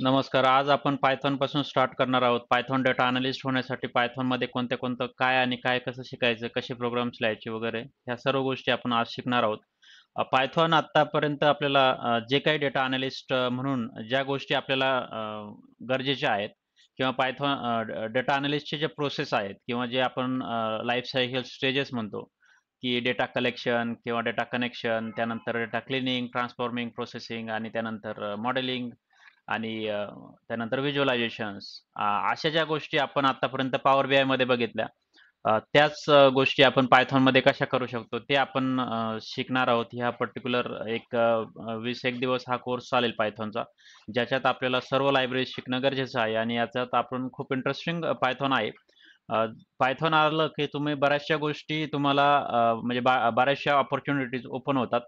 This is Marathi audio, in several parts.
नमस्कार. आज आपण Python पासून स्टार्ट करणार आहोत. Python डेटा अॅनालिस्ट होण्यासाठी Pythonमध्ये कोणतं-कोणतं काय आणि काय कसं शिकायचं, कसे प्रोग्राम्स लिहायचे वगैरे ह्या सर्व गोष्टी आपण आज शिकणार आहोत. Python आत्तापर्यंत आपल्याला जे काही डेटा अॅनालिस्ट म्हणून ज्या गोष्टी आपल्याला गरजेच्या आहेत किंवा डेटा अॅनालिस्टचे जे प्रोसेस आहेत किंवा जे आपण लाईफ सायकल स्टेजेस म्हणतो, की डेटा कलेक्शन किंवा डेटा कनेक्शन, त्यानंतर डेटा क्लीनिंग, ट्रान्सफॉर्मिंग, प्रोसेसिंग आणि त्यानंतर मॉडेलिंग आणि त्यानंतर व्हिज्युअलायझेशन्स अशा ज्या गोष्टी आपण आतापर्यंत पॉवर बीआय मध्ये बघितल्या त्याच गोष्टी आपण पायथॉनमध्ये कशा करू शकतो ते आपण शिकणार आहोत. ह्या पर्टिक्युलर 20 एक दिवस हा कोर्स चालेल पायथॉनचा, ज्याच्यात आपल्याला सर्व लायब्ररी शिकणं गरजेचं आहे आणि याच्यात आपण खूप इंटरेस्टिंग पायथॉन आहे. पायथॉन आलं की तुम्ही बऱ्याचशा गोष्टी तुम्हाला म्हणजे बऱ्याचशा ऑपॉर्च्युनिटीज ओपन होतात.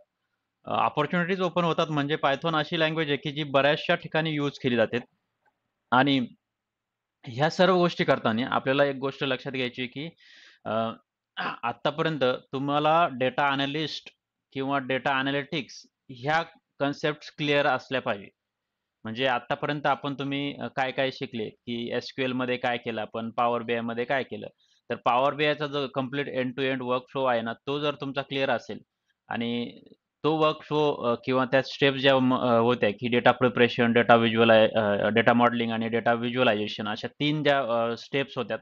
अपॉर्च्युनिटीज ओपन होतात म्हणजे पायथॉन अशी लँग्वेज आहे की जी बऱ्याचशा ठिकाणी यूज केली जाते आणि ह्या सर्व गोष्टी करताना आपल्याला एक गोष्ट लक्षात घ्यायची आहे की अ, आत्तापर्यंत तुम्हाला डेटा अॅनालिस्ट किंवा डेटा अॅनालिटिक्स ह्या कन्सेप्ट क्लिअर असल्या पाहिजे. म्हणजे आत्तापर्यंत तुम्ही काय-काय शिकले, की एस-क्यू-एल मध्ये काय केलं आपण, पॉवर बीआयमध्ये काय केलं. तर पॉवर बीआयचा जो complete end to end workflow आहे ना, तो जर तुमचा क्लिअर असेल आणि तो वर्क फ्लो किंवा त्या स्टेप्स ज्या होत्या, की डेटा प्रिपरेशन, डेटा मॉडेलिंग आणि डेटा व्हिज्युअलायझेशन अशा 3 ज्या स्टेप्स होत्या.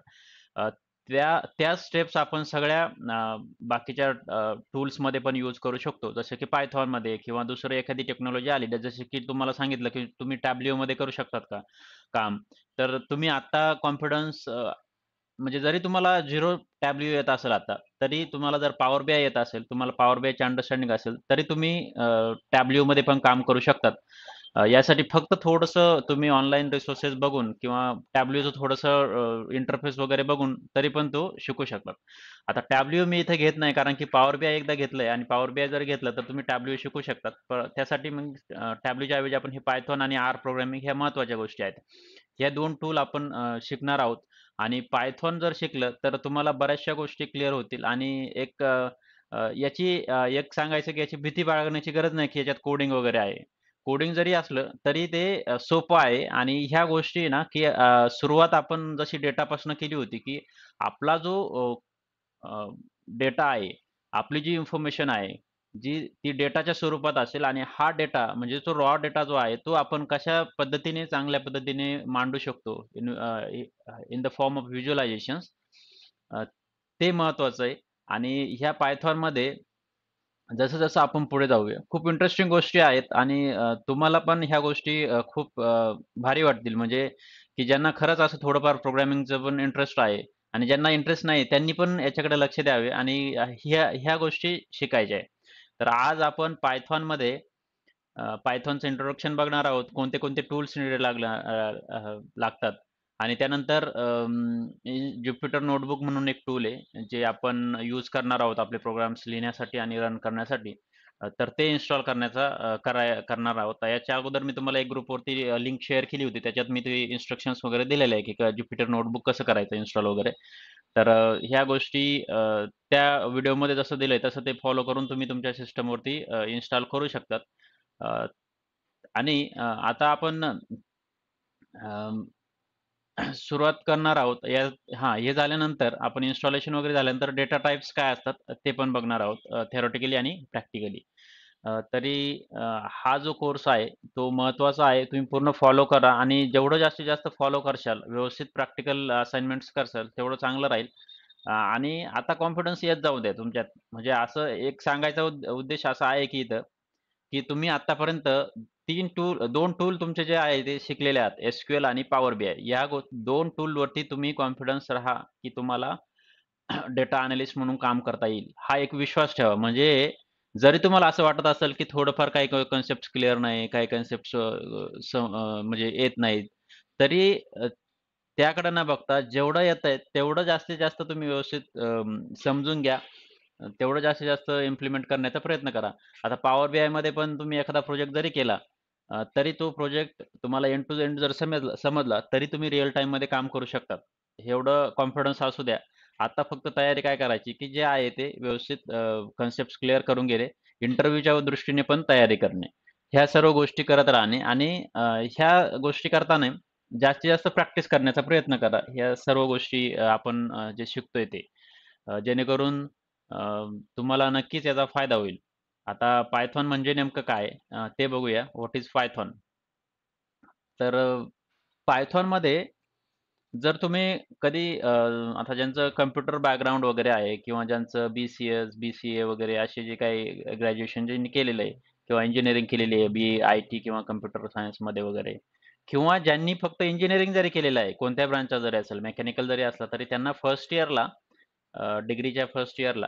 अ, त्या स्टेप्स आपण सगळ्या बाकीच्या टूल्समध्ये पण यूज करू शकतो. जसं की Pythonमध्ये किंवा दुसरी एखादी टेक्नॉलॉजी आली, तर जसं की तुम्हाला सांगितलं, की तुम्ही Tableauमध्ये करू शकतात का काम. तर तुम्ही आता कॉन्फिडन्स म्हणजे जरी तुम्हाला 0 Tableau येत असेल आता, तरी तुम्हाला जर पॉवर बीआय येत असेल, तुम्हाला पॉवर बीआयची अंडरस्टँडिंग असेल, तरी तुम्ही Tableauमध्ये पण काम करू शकतात. यासाठी फक्त थोडंसं तुम्ही ऑनलाईन रिसोर्सेस बघून किंवा Tableauचं थोडंसं इंटरफेस वगैरे बघून तरी पण तो शिकू शकतात. आता Tableau मी इथे घेत नाही कारण की पॉवर बीआय एकदा घेतलंय आणि पॉवर बीआय जर घेतलं तर तुम्ही Tableau शिकू शकतात. त्यासाठी मग Tableauच्या ऐवजी आपण हे Python आणि R प्रोग्रामिंग ह्या महत्त्वाच्या गोष्टी आहेत. ह्या 2 टूल आपण शिकणार आहोत आणि Python जर शिकलं तर तुम्हाला बऱ्याचशा गोष्टी क्लिअर होतील आणि एक सांगायचं की याची भीती बाळगण्याची गरज नाही की याच्यात कोडिंग वगैरे आहे. कोडिंग जरी असलं तरी ते सोपं आहे आणि ह्या गोष्टी ना की सुरुवात आपण जशी डेटापासून केली होती की आपला जो डेटा आहे, आपली जी इन्फॉर्मेशन आहे, ती डेटाच्या स्वरूपात असेल आणि हा डेटा म्हणजे तो रॉ डेटा जो आहे, तो आपण कशा पद्धतीने चांगल्या पद्धतीने मांडू शकतो इन द फॉर्म ऑफ व्हिज्युअलायझेशन्स ते महत्त्वाचं आहे आणि ह्या Pythonमध्ये जसं-जसं आपण पुढे जाऊया, खूप इंटरेस्टिंग गोष्टी आहेत आणि तुम्हाला पण ह्या गोष्टी खूप भारी वाटतील. म्हणजे की ज्यांना खरंच असं थोडंफार प्रोग्रामिंगचं पण इंटरेस्ट आहे आणि ज्यांना इंटरेस्ट नाही, त्यांनी पण याच्याकडे लक्ष द्यावे आणि ह्या ह्या गोष्टी शिकायच्या आहे. तर आज आपण Pythonमध्ये Pythonचं इंट्रोडक्शन बघणार आहोत. कोणते-कोणते टूल्स लागतात आणि त्यानंतर Jupyter नोटबुक म्हणून एक टूल आहे, जे आपण यूज करणार आहोत आपले प्रोग्राम्स लिहिण्यासाठी आणि रन करण्यासाठी. तर ते इन्स्टॉल करणार आहोत. याच्या अगोदर मी तुम्हाला एक ग्रुपवरती लिंक शेअर केली होती. त्याच्यात मी ते इन्स्ट्रक्शन्स वगैरे दिलेले आहे, की Jupyter नोटबुक कसं करायचं इन्स्टॉल वगैरे. तर ह्या गोष्टी त्या व्हिडिओमध्ये जसं दिलंय तसं ते फॉलो करून तुम्ही तुमच्या सिस्टमवरती इन्स्टॉल करू शकतात. अ, आणि आता आपण सुरुवात करणार आहोत. हे झाल्यानंतर आपण इन्स्टॉलेशन वगैरे झाल्यानंतर डेटा टाइप्स काय असतात ते पण बघणार आहोत थेरॉटिकली आणि प्रॅक्टिकली. तरी हा जो कोर्स आहे तो महत्त्वाचा आहे. तुम्ही पूर्ण फॉलो करा आणि जेवढं जास्तीत जास्त फॉलो करशाल, व्यवस्थित प्रॅक्टिकल असाइनमेंट्स करसाल, तेवढं चांगलं राहील. आणि आता कॉन्फिडन्स येत जाऊ द्या तुमच्यात. म्हणजे असं एक सांगायचा उद्देश असा आहे की इथं, की तुम्ही आत्तापर्यंत 2 टूल तुमचे जे आहे ते शिकलेले आहात. एस-क्यू-एल आणि पॉवर बीआय. 2 टूलवरती तुम्ही कॉन्फिडन्स राहा, की तुम्हाला डेटा अॅनालिस्ट म्हणून काम करता येईल. हा एक विश्वास ठेवा. म्हणजे जरी तुम्हाला असं वाटत असेल, की थोडंफार काही कन्सेप्ट्स क्लिअर नाही, काही कन्सेप्ट्स म्हणजे येत नाहीत, तरी त्याकडे न बघता जेवढं येतंय तेवढं जास्तीत जास्त तुम्ही व्यवस्थित समजून घ्या. तेवढं जास्तीत जास्त इम्प्लिमेंट करण्याचा प्रयत्न करा. आता पॉवर बीआयमध्ये पण तुम्ही एखादा प्रोजेक्ट जरी केला, तरी तो प्रोजेक्ट तुम्हाला एंड टू एंड जर समजला, तरी तुम्ही रिअल टाईममध्ये काम करू शकतात. एवढं कॉन्फिडन्स असू द्या. आता फक्त तयारी काय करायची, की जे आहे ते व्यवस्थित कन्सेप्ट्स क्लिअर करून गेले. इंटरव्ह्यूच्या दृष्टीने पण तयारी करणे. ह्या सर्व गोष्टी करत राहणे आणि ह्या गोष्टी करताना जास्तीत जास्त प्रॅक्टिस करण्याचा प्रयत्न करा. ह्या सर्व गोष्टी आपण जे शिकतोय ते. जेणेकरून अ, तुम्हाला नक्कीच याचा फायदा होईल. आता पायथॉन म्हणजे नेमकं काय ते बघूया. What is Python? तर पायथॉनमध्ये जर तुम्ही कधी आता ज्यांचं कॉम्प्युटर बॅकग्राऊंड वगैरे आहे किंवा ज्यांचं बी-सी-एस, बी-सी-ए वगैरे असे जे काही ग्रॅज्युएशन ज्यांनी केलेलं आहे किंवा इंजिनिअरिंग केलेली आहे, बी-आय-टी किंवा कॉम्प्युटर सायन्समध्ये वगैरे किंवा ज्यांनी फक्त इंजिनिअरिंग जरी केलेलं आहे, कोणत्या ब्रांचचा जरी असेल, मेकॅनिकल जरी असला, तरी त्यांना फर्स्ट इयरला डिग्रीच्या फर्स्ट इयरला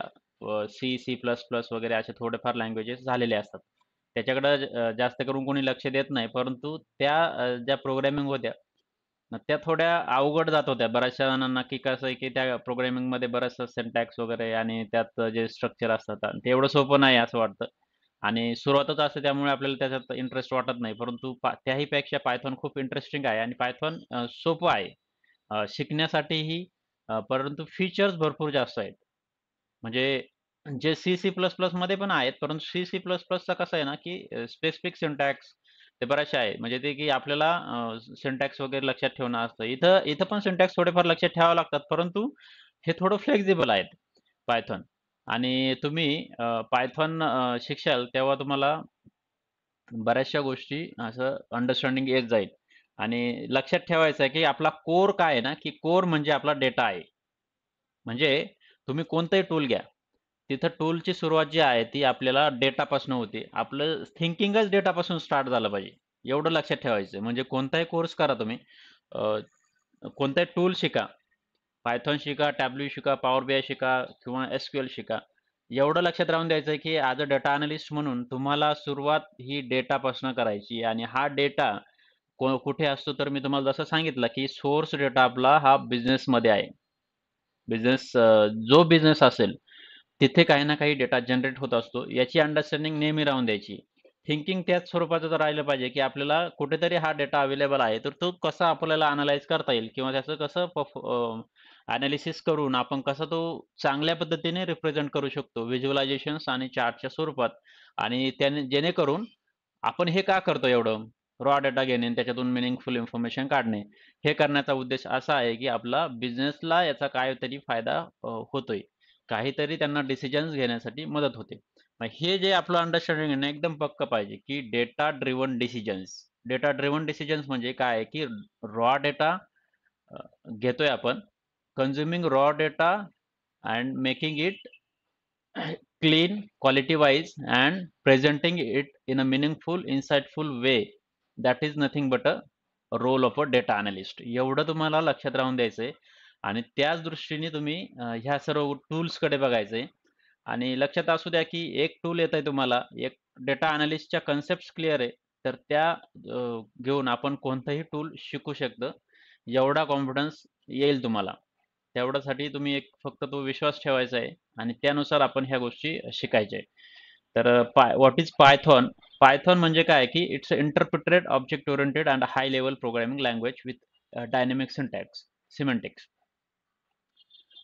सी, सी प्लस प्लस वगैरे असे थोडेफार लँग्वेजेस झालेले असतात. त्याच्याकडं जास्त करून कोणी लक्ष देत नाही. परंतु त्या ज्या प्रोग्रामिंग होत्या, त्या थोड्या अवघड जात होत्या बऱ्याचशा जणांना, की कसं आहे, की त्या प्रोग्रामिंगमध्ये बराचसा सिंटॅक्स वगैरे आणि त्यात जे स्ट्रक्चर असतात ते एवढं सोपं नाही असं वाटतं. आणि सुरुवातच असते त्यामुळे आपल्याला त्याच्यात इंटरेस्ट वाटत नाही. परंतु त्याही पेक्षा पायथॉन खूप इंटरेस्टिंग आहे आणि पायथॉन सोपं आहे. शिकण्यासाठीही परंतु फीचर्स भरपूर जास्त आहेत. म्हणजे जे सी, सी प्लस प्लसमध्ये पण आहेत, परंतु सी, सी प्लस प्लसचा कसं आहे ना, की स्पेसिफिक सिंटॅक्स ते बरेचसे आहे. म्हणजे ते की आपल्याला सिंटॅक्स वगैरे लक्षात ठेवणं असतं. इथं इथं पण सिंटॅक्स थोडेफार लक्षात ठेवावे लागतात, परंतु हे थोडं फ्लेक्सिबल आहेत पायथॉन. आणि तुम्ही पायथॉन शिकशाल तेव्हा तुम्हाला बऱ्याचशा गोष्टी असं अंडरस्टँडिंग येत जाईल. आणि लक्षात ठेवायचं आहे, की आपला कोर काय आहे ना, की कोर म्हणजे आपला डेटा आहे. म्हणजे तुम्ही कोणतंही टूल घ्या. तिथं टूलची सुरुवात जी आहे ती आपल्याला डेटापासून होते. आपलं थिंकिंगच डेटापासून स्टार्ट झालं पाहिजे. एवढं लक्षात ठेवायचं. म्हणजे कोणताही कोर्स करा तुम्ही, अ, कोणताही टूल शिका. पायथॉन शिका, टॅब्ल्यू शिका, पॉवर बीआय शिका किंवा एसक्यूएल शिका. एवढं लक्षात राहून द्यायचं की ॲज अ डेटा अॅनालिस्ट म्हणून तुम्हाला सुरुवात ही डेटापासून करायची आणि हा डेटा कुठे असतो तर मी तुम्हाला जसं सांगितलं की सोर्स डेटा आपला हा बिझनेसमध्ये आहे. बिझनेस जो बिझनेस असेल तिथे काही ना काही डेटा जनरेट होत असतो. याची अंडरस्टँडिंग नेहमी राहून द्यायची. थिंकिंग त्याच स्वरूपाचं तर राहिलं पाहिजे, की आपल्याला कुठेतरी हा डेटा अवेलेबल आहे, तर तो कसा आपल्याला अॅनलाईज करता येईल किंवा त्याचं कसं ॲनालिसिस करून आपण कसा तो चांगल्या पद्धतीने रिप्रेझेंट करू शकतो व्हिज्युअलायझेशन्स आणि चार्टच्या स्वरूपात. आणि त्याने जेणेकरून आपण हे का करतो एवढं? रॉ डेटा घेणे आणि त्याच्यातून मीनिंगफुल इन्फॉर्मेशन काढणे. हे करण्याचा उद्देश असा आहे, की आपला बिझनेसला याचा काहीतरी फायदा होतोय. काहीतरी त्यांना डिसिजन्स घेण्यासाठी मदत होते. मग हे जे आपलं अंडरस्टँडिंग आहे ना, एकदम पक्कं पाहिजे, की data driven decisions. Data driven decisions म्हणजे काय आहे, की रॉ डेटा घेतोय आपण, consuming raw data and making it clean, quality-wise, and presenting it in a meaningful, insightful way. That is nothing but a role of a data analyst. एवढं तुम्हाला लक्षात राहून द्यायचंय आणि त्याच दृष्टीने तुम्ही ह्या सर्व टूल्सकडे बघायचंय. आणि लक्षात असू द्या, की एक टूल येतंय तुम्हाला, एक डेटा अॅनालिस्टच्या कन्सेप्ट्स क्लिअर आहे, तर त्या घेऊन आपण कोणतंही टूल शिकू शकतो. एवढा कॉन्फिडन्स येईल तुम्हाला. तेवढ्यासाठी तुम्ही एक फक्त तो विश्वास ठेवायचा आहे आणि त्यानुसार आपण ह्या गोष्टी शिकायच्या आहे. तर व्हॉट इज पायथॉन? पायथॉन म्हणजे काय, की it's a interpreted object oriented and high level programming language with dynamic syntax, semantics.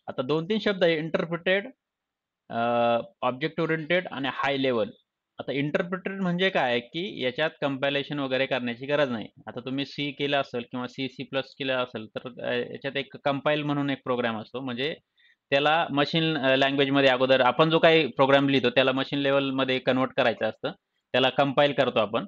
आता 2-3 शब्द आहे इंटरप्रिटेड, ऑब्जेक्ट ओरिएंटेड आणि हाय लेव्हल. आता इंटरप्रिटेड म्हणजे काय, की याच्यात कंपायलेशन वगैरे करण्याची गरज नाही. आता तुम्ही सी केलं असेल किंवा सी, सी प्लस केलं असेल, तर याच्यात एक कंपाईल म्हणून एक प्रोग्राम असतो. म्हणजे त्याला मशीन लँग्वेजमध्ये अगोदर आपण जो काही प्रोग्राम लिहितो त्याला मशीन लेव्हलमध्ये कन्व्हर्ट करायचं असतं. त्याला कंपाईल करतो आपण.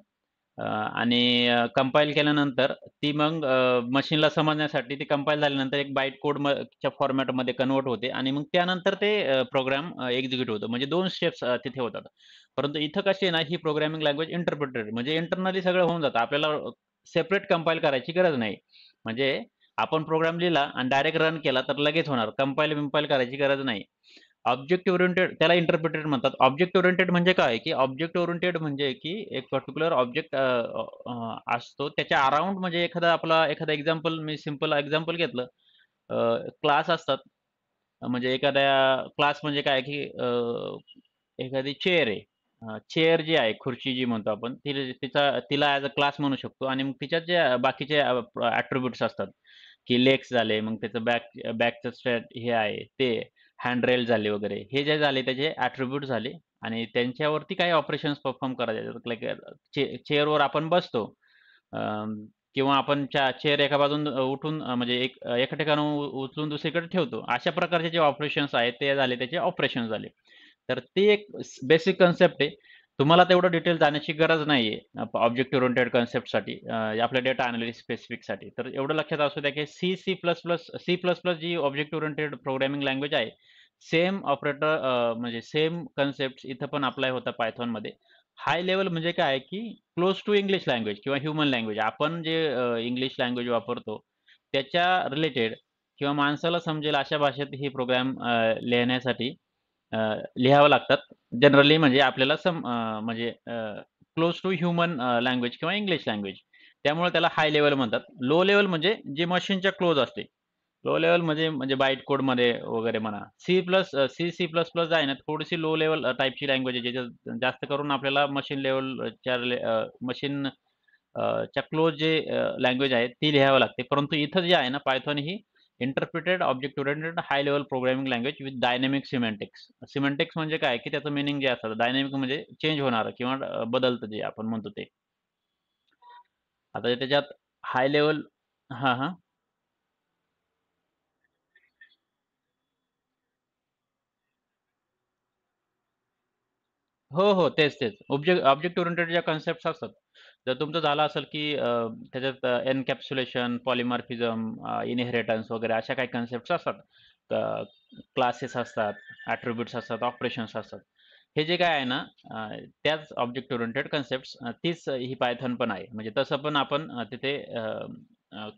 आणि कंपाईल केल्यानंतर ती मग मशीनला समजण्यासाठी ती कंपाईल झाल्यानंतर एक बाईट कोड च्या फॉर्मॅटमध्ये कन्व्हर्ट होते आणि मग त्यानंतर ते प्रोग्राम एक्झिक्यूट होतं. म्हणजे 2 स्टेप्स तिथे होतात. परंतु इथं कशी आहे ना, ही प्रोग्रामिंग लँग्वेज इंटरप्रिटेड म्हणजे इंटरनली सगळं होऊन जातं. आपल्याला सेपरेट कंपाईल करायची गरज नाही. म्हणजे आपण प्रोग्राम लिहिला आणि डायरेक्ट रन केला तर लगेच होणार. कंपाईल-बिंपाईल करायची गरज नाही. ऑब्जेक्ट ओरिएंटेड त्याला इंटरप्रिटेड म्हणतात. ऑब्जेक्ट ओरिएंटेड म्हणजे काय, की ऑब्जेक्ट ओरिएंटेड म्हणजे की एक पर्टिक्युलर ऑब्जेक्ट असतो. त्याच्या अराउंड म्हणजे एखादा एक्झाम्पल मी सिंपल एक्झाम्पल घेतलं. क्लास असतात. म्हणजे एखाद्या क्लास म्हणजे काय, की एखादी चेअर आहे. चेअर जी आहे, खुर्ची जी म्हणतो आपण, तिला ॲज अ क्लास म्हणू शकतो आणि मग तिच्यात जे बाकीचे असतात, की लेग्स झाले, मग त्याचं बॅकचं हे आहे ते, हँडरेल झाले वगैरे. हे जे झाले त्याचे ॲट्रिब्यूट झाले आणि त्यांच्यावरती काही ऑपरेशन्स परफॉर्म करायचे. लाइक चेअरवर आपण बसतो अं, किंवा आपण चेअर एका बाजून उठून म्हणजे एका ठिकाणाहून उचलून दुसरीकडे ठेवतो. अशा प्रकारचे जे ऑपरेशन्स आहेत ते झाले त्याचे ऑपरेशन झाले. तर ती एक बेसिक कन्सेप्ट आहे. तुम्हाला तेवढं डिटेल जाण्याची गरज नाहीये ऑब्जेक्ट ओरिएंटेड कन्सेप्टसाठी आपल्या डेटा अॅनालिसिस स्पेसिफिकसाठी. तर एवढं लक्षात असू द्या की C++, G object oriented programming language आहे, सेम ऑपरेटर म्हणजे सेम कन्सेप्ट इथं पण अप्लाय होतात Pythonमध्ये. हाय लेव्हल म्हणजे काय आहे की क्लोज टू इंग्लिश लँग्वेज किंवा ह्युमन लँग्वेज आपण जे इंग्लिश लँग्वेज वापरतो त्याच्या रिलेटेड किंवा माणसाला समजेल अशा भाषेत ही प्रोग्राम लिहिण्यासाठी लिहावं लागतात. जनरली म्हणजे आपल्याला म्हणजे क्लोज टू ह्युमन लँग्वेज किंवा इंग्लिश लँग्वेज. त्यामुळे त्याला हाय लेव्हल म्हणतात. लो लेव्हल म्हणजे जे मशीनच्या क्लोज असते. लो लेव्हल म्हणजे बाईट कोडमध्ये वगैरे म्हणा. सी++, आहे ना, थोडीशी लो लेव्हल टाइपची लँग्वेज आहे, ज्याच्यात जास्त करून आपल्याला मशीन लेव्हलच्या मशीन च्या क्लोज जे लँग्वेज आहे ती लिहावी लागते. परंतु इथं जे आहे ना Python he interpreted object oriented high level programming language with dynamic semantics. Semantics म्हणजे काय की त्याचं मीनिंग जे असतं डायनॅमिक म्हणजे चेंज होणारं किंवा बदलतं जे आपण म्हणतो ते. आता त्याच्यात हाय लेव्हल हां, हां. हो, हो. तेच. ऑब्जेक्ट ओरिएंटेड ज्या कन्सेप्ट्स असतात, जर तुमचं झालं असेल की त्याच्यात एन्कॅप्सुलेशन, पॉलिमॉर्फिझम, इनहेरिटन्स वगैरे अशा काही कन्सेप्ट्स असतात. क्लासेस असतात, ॲट्रिब्यूट्स असतात, ऑपरेशन्स असतात. हे जे काय आहे ना, त्याच ऑब्जेक्ट ओरिएंटेड कन्सेप्ट्स तीच ही Python पण आहे. म्हणजे तसं पण आपण तिथे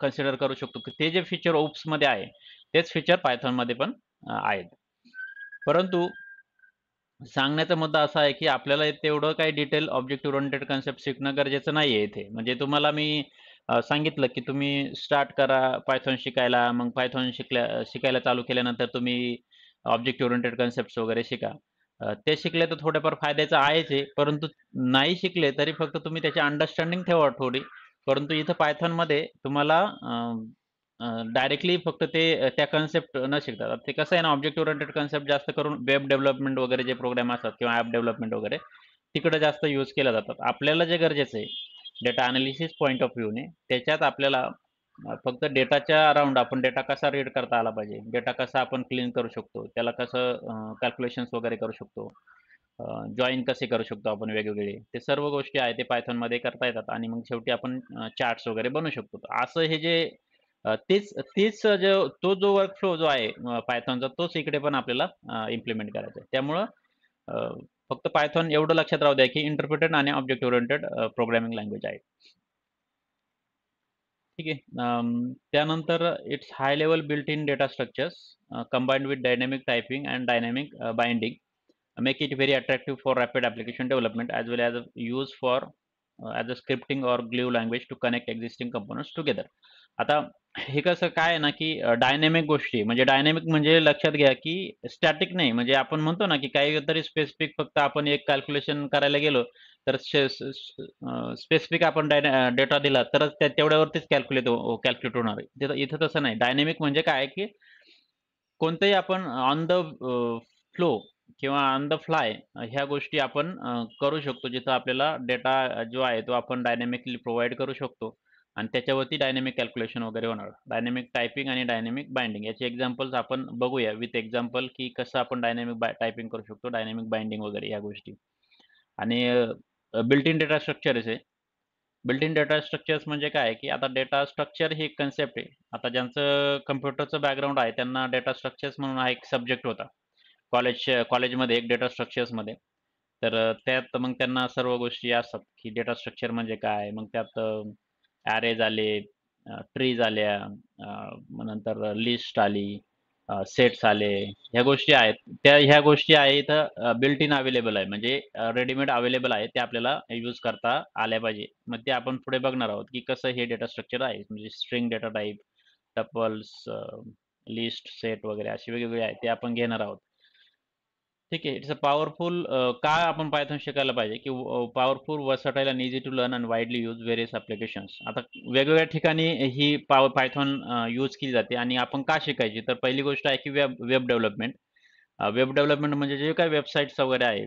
कन्सिडर करू शकतो की ते जे फीचर ओप्समध्ये आहे, तेच फीचर Pythonमध्ये पण आहेत. परंतु सांगण्याचा मुद्दा असा आहे, की आपल्याला तेवढं काही डिटेल ऑब्जेक्ट ओरिएंटेड कन्सेप्ट शिकणं गरजेचं नाहीये इथे. म्हणजे तुम्हाला मी सांगितलं, की तुम्ही स्टार्ट करा Python शिकायला. मग Python शिकायला चालू केल्यानंतर तुम्ही ऑब्जेक्ट ओरिएंटेड कन्सेप्ट्स वगैरे शिका. ते शिकले तर थोडेफार फायद्याचं आहेच आहे. परंतु नाही शिकले तरी फक्त तुम्ही त्याची अंडरस्टँडिंग ठेवा थोडी. परंतु इथं Pythonमध्ये तुम्हाला डायरेक्टली फक्त ते त्या कन्सेप्ट न शिकता. ते कसं आहे ना, ऑब्जेक्ट ओरिएंटेड कन्सेप्ट जास्त करून वेब डेव्हलपमेंट वगैरे जे प्रोग्राम असतात किंवा ॲप डेव्हलपमेंट वगैरे तिकडे जास्त यूज केल्या जातात. आपल्याला जे गरजेचं आहे, डेटा अॅनालिसिस पॉइंट ऑफ व्ह्यूने त्याच्यात आपल्याला फक्त डेटाच्या अराउंड आपण डेटा कसा रीड करता आला पाहिजे, डेटा कसा आपण क्लीन करू शकतो, त्याला कसं कॅल्क्युलेशन्स वगैरे करू शकतो, जॉइन कसे करू शकतो आपण वेगवेगळे. ते सर्व गोष्टी आहेत ते Pythonमध्ये करता येतात आणि मग शेवटी आपण चार्ट्स वगैरे बनवू शकतो. तर असं हे जे तेच तेच जो वर्कफ्लो जो आहे Pythonचा तोच इकडे पण आपल्याला इम्प्लिमेंट करायचा आहे. त्यामुळं अ, फक्त Python एवढं लक्षात राहू द्या, की इंटरप्रिटेड आणि ऑब्जेक्ट ओरिएंटेड प्रोग्रामिंग लँग्वेज आहे. ठीक आहे. त्यानंतर it's high level built in data structures combined with dynamic typing and dynamic binding make it very attractive for rapid application development as well as use for as a scripting or glue language to connect existing components together. आता हे कसं काय आहे ना, की डायनॅमिक गोष्टी म्हणजे डायनॅमिक म्हणजे लक्षात घ्या, की स्टॅटिक नाही. म्हणजे आपण म्हणतो ना, की काहीतरी स्पेसिफिक फक्त आपण एक कॅल्क्युलेशन करायला गेलो, तर स्पेसिफिक आपण डेटा दिला तरच त्या तेवढ्यावरतीच कॅल्क्युलेट होणार आहे. इथं तसं नाही. डायनॅमिक म्हणजे काय आहे, की कोणतंही आपण ऑन द फ्लो किंवा ऑन द फ्लाय ह्या गोष्टी आपण करू शकतो. जिथं आपल्याला डेटा जो आहे तो आपण डायनॅमिकली प्रोव्हाईड करू शकतो आणि त्याच्यावरती डायनॅमिक कॅल्क्युलेशन वगैरे होणार. डायनॅमिक टायपिंग आणि डायनॅमिक बाइंडिंग याचे एक्झाम्पल्स आपण बघूया विथ एक्झाम्पल, की कसं आपण डायनॅमिक टायपिंग करू शकतो, डायनॅमिक बाइंडिंग वगैरे या गोष्टी. आणि बिल्ट इन डेटा स्ट्रक्चर्स आहे. बिल्ट इन डेटा स्ट्रक्चर्स म्हणजे काय आहे, की आता डेटा स्ट्रक्चर ही एक कन्सेप्ट आहे. आता ज्यांचं कम्प्युटरचं बॅकग्राऊंड आहे त्यांना डेटा स्ट्रक्चर्स म्हणून हा एक सब्जेक्ट होता. कॉलेजमध्ये एक डेटा स्ट्रक्चर्समध्ये. तर त्यात मग त्यांना सर्व गोष्टी असतात, की डेटा स्ट्रक्चर म्हणजे काय? मग त्यात ॲरेज आले, ट्रीज आल्या, मग नंतर लिस्ट आली, सेट्स आले. ह्या गोष्टी आहेत. ह्या गोष्टी आहे इथं बिल्ट इन अवेलेबल आहे. म्हणजे रेडीमेड अवेलेबल आहे. ते आपल्याला यूज करता आल्या पाहिजे. मग ते आपण पुढे बघणार आहोत, की कसं हे डेटा स्ट्रक्चर आहे. म्हणजे string data type, tuples, list, set वगैरे असे वेगवेगळे आहेत. ते आपण घेणार आहोत. ठीक आहे. इट्स अ पॉवरफुल का आपण Python शिकायला पाहिजे, की powerful, versatile and easy to learn and widely used various applications. आता वेगवेगळ्या ठिकाणी ही Python यूज केली जाते आणि आपण का शिकायची? तर पहिली गोष्ट आहे, की web web development. Web development म्हणजे जे काही वेबसाईट्स वगैरे आहे,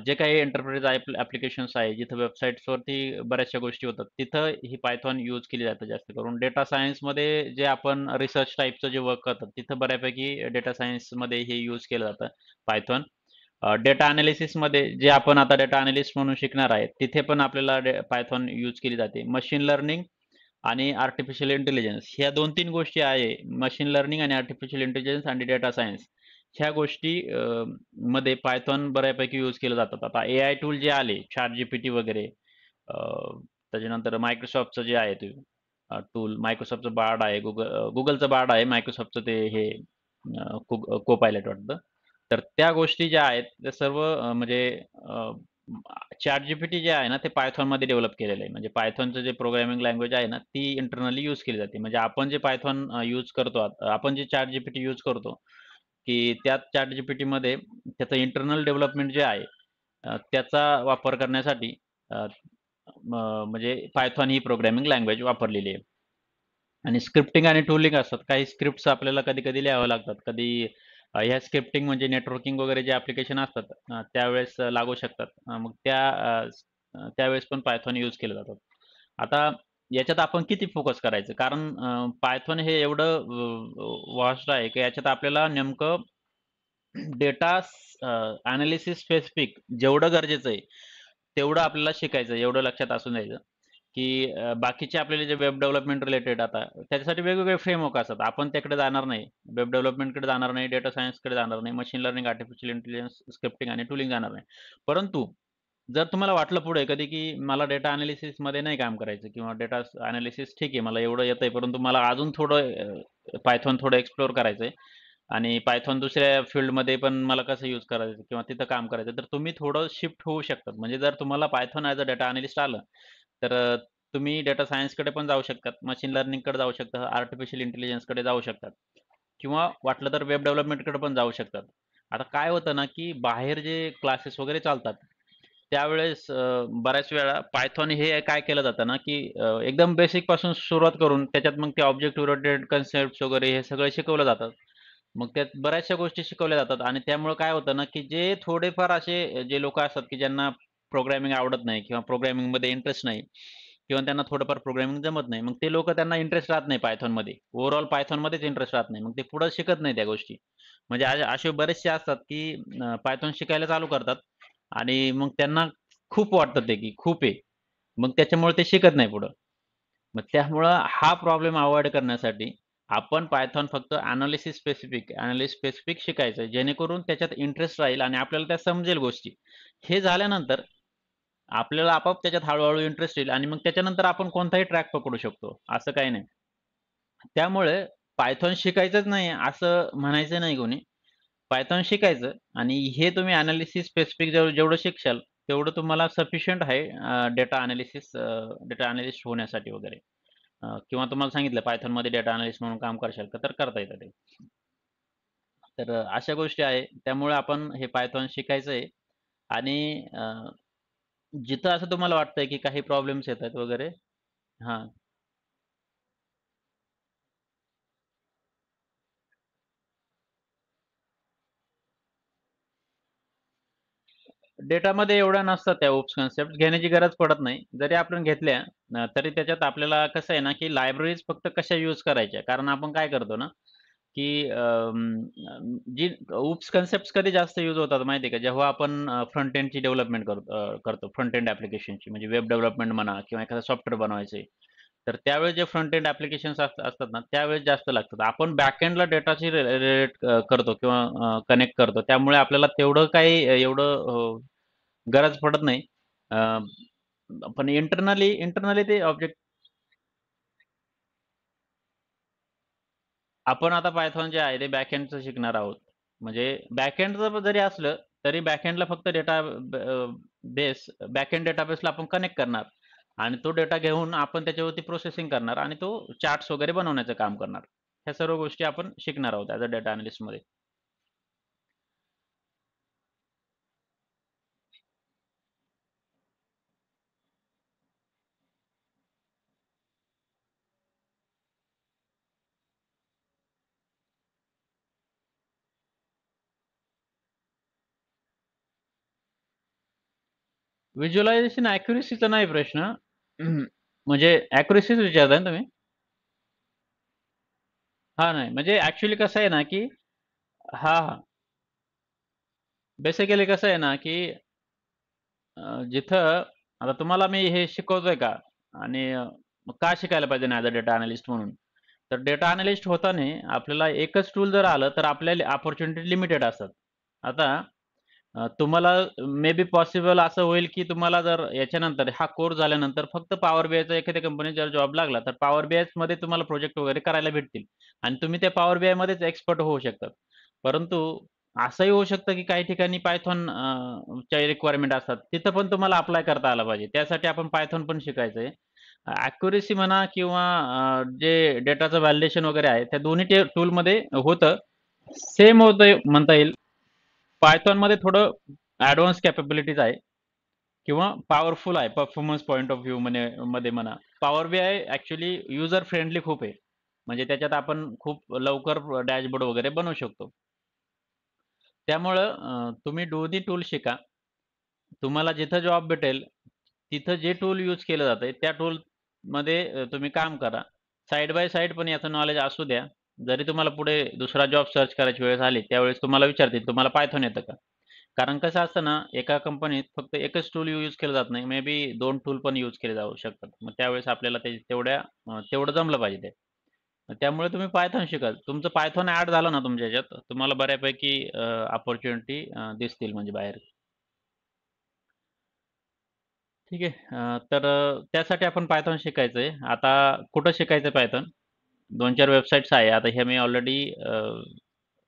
जे काही एंटरप्राइज ॲप्लिकेशन्स आहे, जिथं वेबसाईट्सवरती बऱ्याचशा गोष्टी होतात, तिथं ही पायथॉन यूज केली जाते जास्त करून. डेटा सायन्समध्ये जे आपण रिसर्च टाइपचं जे वर्क करतात, तिथं बऱ्यापैकी डेटा सायन्समध्ये हे यूज केलं जातं पायथॉन. डेटा अनालिसिसमध्ये जे आपण आता डेटा अनालिस्ट म्हणून शिकणार आहे, तिथे पण आपल्याला पायथॉन यूज केली जाते. मशीन लर्निंग आणि आर्टिफिशियल इंटेलिजन्स ह्या 2-3 गोष्टी आहे. मशीन लर्निंग आणि आर्टिफिशियल इंटेलिजन्स आणि डेटा सायन्स ह्या गोष्टी मध्ये पायथॉन बऱ्यापैकी यूज केलं जातात. आता एआय टूल जे आले, ChatGPT वगैरे, अ, त्याच्यानंतर मायक्रोसॉफ्टचं जे आहे ते टूल, मायक्रोसॉफ्टचं बार्ड आहे, गुगलचं बार्ड आहे, मायक्रोसॉफ्टचं ते हे को-पायलट वाटतं. तर त्या गोष्टी ज्या आहेत त्या सर्व म्हणजे चॅट जीपीटी जे आहे ना ते पायथॉनमध्ये डेव्हलप केलेलं आहे. म्हणजे पायथॉनचं जे प्रोग्रामिंग लँग्वेज आहे ना ती इंटरनली यूज केली जाते. म्हणजे आपण जे पायथॉन यूज करतो, आपण जे चॅट जीपीटी यूज करतो, की त्या चॅट जीपीटीमध्ये त्याचं इंटरनल डेव्हलपमेंट जे आहे त्याचा वापर करण्यासाठी अ, म्हणजे पायथॉन ही प्रोग्रामिंग लँग्वेज वापरलेली आहे. आणि स्क्रिप्टिंग आणि टूलिंग असतात. काही स्क्रिप्ट्स आपल्याला कधी-कधी लिहाव्या लागतात. कधी ह्या स्क्रिप्टिंग म्हणजे नेटवर्किंग वगैरे जे ॲप्लिकेशन असतात त्यावेळेस लागू शकतात. मग त्यावेळेस पण पायथॉन यूज केले जातात. आता याच्यात आपण किती फोकस करायचं? कारण पायथॉन हे एवढं व्हास्ट आहे, की याच्यात आपल्याला नेमकं डेटा एनालिसिस स्पेसिफिक जेवढं गरजेचं आहे, तेवढं आपल्याला शिकायचं आहे. एवढं लक्षात असू द्यायचं, की बाकीचे आपल्याला जे वेब डेव्हलपमेंट रिलेटेड आता त्याच्यासाठी वेगवेगळे फ्रेमवर्क असतात. आपण त्याकडे जाणार नाही. वेब डेव्हलपमेंटकडे जाणार नाही, डेटा सायन्सकडे जाणार नाही, machine learning, artificial intelligence, scripting आणि टूलिंग जाणार नाही. परंतु जर तुम्हाला वाटलं पुढे कधी, की मला डेटा एनालिसिसमध्ये नाही काम करायचं किंवा डेटा एनालिसिस ठीक आहे, मला एवढं येतंय, परंतु मला अजून थोडं पायथॉन थोडं एक्सप्लोर करायचंय आणि पायथॉन दुसऱ्या फील्डमध्ये पण मला कसं यूज करायचं किंवा तिथं काम करायचं, तर तुम्ही थोडं शिफ्ट होऊ शकतात. म्हणजे जर तुम्हाला Python as a data analyst आलं, तर तुम्ही डेटा सायन्सकडे पण जाऊ शकतात, मशीन लर्निंगकडे जाऊ शकता, आर्टिफिशियल इंटेलिजन्सकडे जाऊ शकतात किंवा वाटलं तर वेब डेव्हलपमेंटकडे पण जाऊ शकतात. आता काय होतं ना, की बाहेर जे क्लासेस वगैरे चालतात, त्यावेळेस बऱ्याच वेळा पायथॉन हे काय केलं जातं ना, की एकदम बेसिकपासून सुरुवात करून त्याच्यात मग ते ऑब्जेक्ट ओरिएंटेड कन्सेप्ट्स वगैरे हे सगळं शिकवलं जातं. मग त्यात बऱ्याचशा गोष्टी शिकवल्या जातात आणि त्यामुळे काय होतं ना, की जे थोडेफार असे जे लोकं असतात, की ज्यांना प्रोग्रामिंग आवडत नाही किंवा प्रोग्रामिंगमध्ये इंटरेस्ट नाही किंवा त्यांना थोडंफार प्रोग्रामिंग जमत नाही. मग ते लोकं त्यांना इंटरेस्ट राहत नाही Pythonमध्ये. ओव्हरऑल Pythonमध्येच इंटरेस्ट राहत नाही. मग ते पुढे शिकत नाही त्या गोष्टी. म्हणजे असे बरेचसे असतात, की Python शिकायला चालू करतात आणि मग त्यांना खूप वाटतं ते, की खूप आहे. मग त्याच्यामुळे ते शिकत नाही पुढं. मग त्यामुळं हा प्रॉब्लेम अव्हॉइड करण्यासाठी आपण पायथॉन फक्त एनालिसिस स्पेसिफिक शिकायचं आहे, जेणेकरून त्याच्यात इंटरेस्ट राहील आणि आपल्याला त्या समजेल गोष्टी. हे झाल्यानंतर आपल्याला आपोआप त्याच्यात हळू इंटरेस्ट येईल आणि मग त्याच्यानंतर आपण कोणताही ट्रॅक पकडू शकतो, असं काही नाही. त्यामुळे पायथॉन शिकायचंच नाही असं म्हणायचं नाही कोणी. पायथॉन शिकायचं आणि हे तुम्ही एनालिसिस स्पेसिफिक जेवढं शिकशाल, तेवढं तुम्हाला सफिशियंट आहे डेटा अॅनालिस्ट होण्यासाठी वगैरे. किंवा तुम्हाला सांगितलं Pythonमध्ये डेटा अॅनालिस्ट म्हणून काम करशाल का, तर करता येतं ते. तर अशा गोष्टी आहे. त्यामुळे आपण हे Python शिकायचं आहे आणि जिथं असं तुम्हाला वाटतंय की काही प्रॉब्लेम्स येतायत वगैरे हां. डेटामध्ये एवढ्या नसतात त्या ओप्स कन्सेप्ट घेण्याची गरज पडत नाही. जरी आपण घेतल्या तरी त्याच्यात आपल्याला कसं आहे ना, की लायब्ररीज फक्त कशा यूज करायच्या. कारण आपण काय करतो ना, की जी ओप्स कन्सेप्ट्स कधी जास्त यूज होतात माहिती आहे का? जेव्हा आपण फ्रंट एंडची डेव्हलपमेंट करतो फ्रंट एंड ॲप्लिकेशनची म्हणजे वेब डेव्हलपमेंट म्हणा किंवा एखादं सॉफ्टवेअर बनवायचं तर त्यावेळेस जे फ्रंट एंड ॲप्लिकेशन्स असतात ना, त्यावेळेस जास्त लागतात. आपण बॅक एंडला डेटाची रिलेट करतो किंवा कनेक्ट करतो. त्यामुळे आपल्याला तेवढं काही एवढं गरज पडत नाही. अ, पण इंटरनली ते ऑब्जेक्ट आपण आता पायथॉन जे आहे ते बॅकएंडचं शिकणार आहोत. म्हणजे बॅकएंडचं जरी असलं, तरी बॅकएंडला फक्त बेस बॅकएंड डेटाबेसला आपण कनेक्ट करणार आणि तो डेटा घेऊन आपण त्याच्यावरती प्रोसेसिंग करणार आणि तो चार्ट्स वगैरे बनवण्याचं काम करणार. ह्या सर्व गोष्टी आपण शिकणार आहोत ॲज अ डेटा अॅनालिस्टमध्ये. व्हिज्युअलायझेशन ॲक्युरसीचा नाही प्रश्न. म्हणजे ॲक्युरसीच विचारताय ना तुम्ही? हां, नाही. म्हणजे ॲक्चुअली कसं आहे ना, की हां, हां. बेसिकली कसं आहे ना, की जिथं आता तुम्हाला मी हे शिकवतोय का? आणि मग का शिकायला पाहिजे ॲज अ डेटा अॅनलिस्ट म्हणून? तर डेटा अॅनलिस्ट होताना आपल्याला एकच टूल जर आलं, तर आपल्याला अपॉर्च्युनिटी लिमिटेड असतात. आता तुम्हाला मे बी पॉसिबल असं होईल, की तुम्हाला जर याच्यानंतर हा कोर्स झाल्यानंतर फक्त पॉवर बीआयचा एखाद्या कंपनीत जर जॉब लागला, तर पॉवर बीआयमध्ये तुम्हाला प्रोजेक्ट वगैरे करायला भेटतील आणि तुम्ही त्या पॉवर बीआयमध्येच एक्सपर्ट होऊ शकतात. परंतु असंही होऊ शकतं, की काही ठिकाणी पायथॉन च्या रिक्वायरमेंट असतात. तिथं पण तुम्हाला अप्लाय करता आला पाहिजे. त्यासाठी आपण पायथॉन पण शिकायचं आहे. म्हणा किंवा जे डेटाचं व्हॅलिडेशन वगैरे आहे, त्या दोन्ही टूलमध्ये होतं. सेम होतंय म्हणता येईल. पायथॉनमध्ये थोडं ॲडव्हान्स कॅपॅबिलिटीज आहे किंवा पॉवरफुल आहे परफॉर्मन्स पॉइंट ऑफ व्ह्यू मध्ये म्हणा. Power BI actually user friendly खूप आहे. म्हणजे त्याच्यात आपण खूप लवकर डॅशबोर्ड वगैरे बनवू शकतो. त्यामुळं तुम्ही दोन्ही टूल शिका. तुम्हाला जिथं जॉब भेटेल, तिथं जे टूल यूज केलं जातंय, त्या टूलमध्ये तुम्ही काम करा. साइड बाय साइड पण याचं नॉलेज असू द्या. जरी तुम्हाला पुढे दुसरा जॉब सर्च करायची वेळ आली, त्यावेळेस तुम्हाला विचारतील, "तुम्हाला पायथॉन येतं का?" कारण कसं असतं ना, एका कंपनीत फक्त एकच टूल यूज केलं जात नाही. मे बी 2 टूल पण यूज केले जाऊ शकतात. मग त्यावेळेस आपल्याला ते तेवढं जमलं पाहिजे ते. त्यामुळे तुम्ही पायथॉन शिकाल. तुमचं पायथॉन ॲड झालं ना तुमच्या ह्याच्यात, तुम्हाला बऱ्यापैकी अपॉर्च्युनिटी दिसतील म्हणजे बाहेर. ठीक आहे. तर त्यासाठी आपण पायथॉन शिकायचं आहे. आता कुठं शिकायचं पायथॉन? 2-4 वेबसाईट्स आहे. आता हे मी ऑलरेडी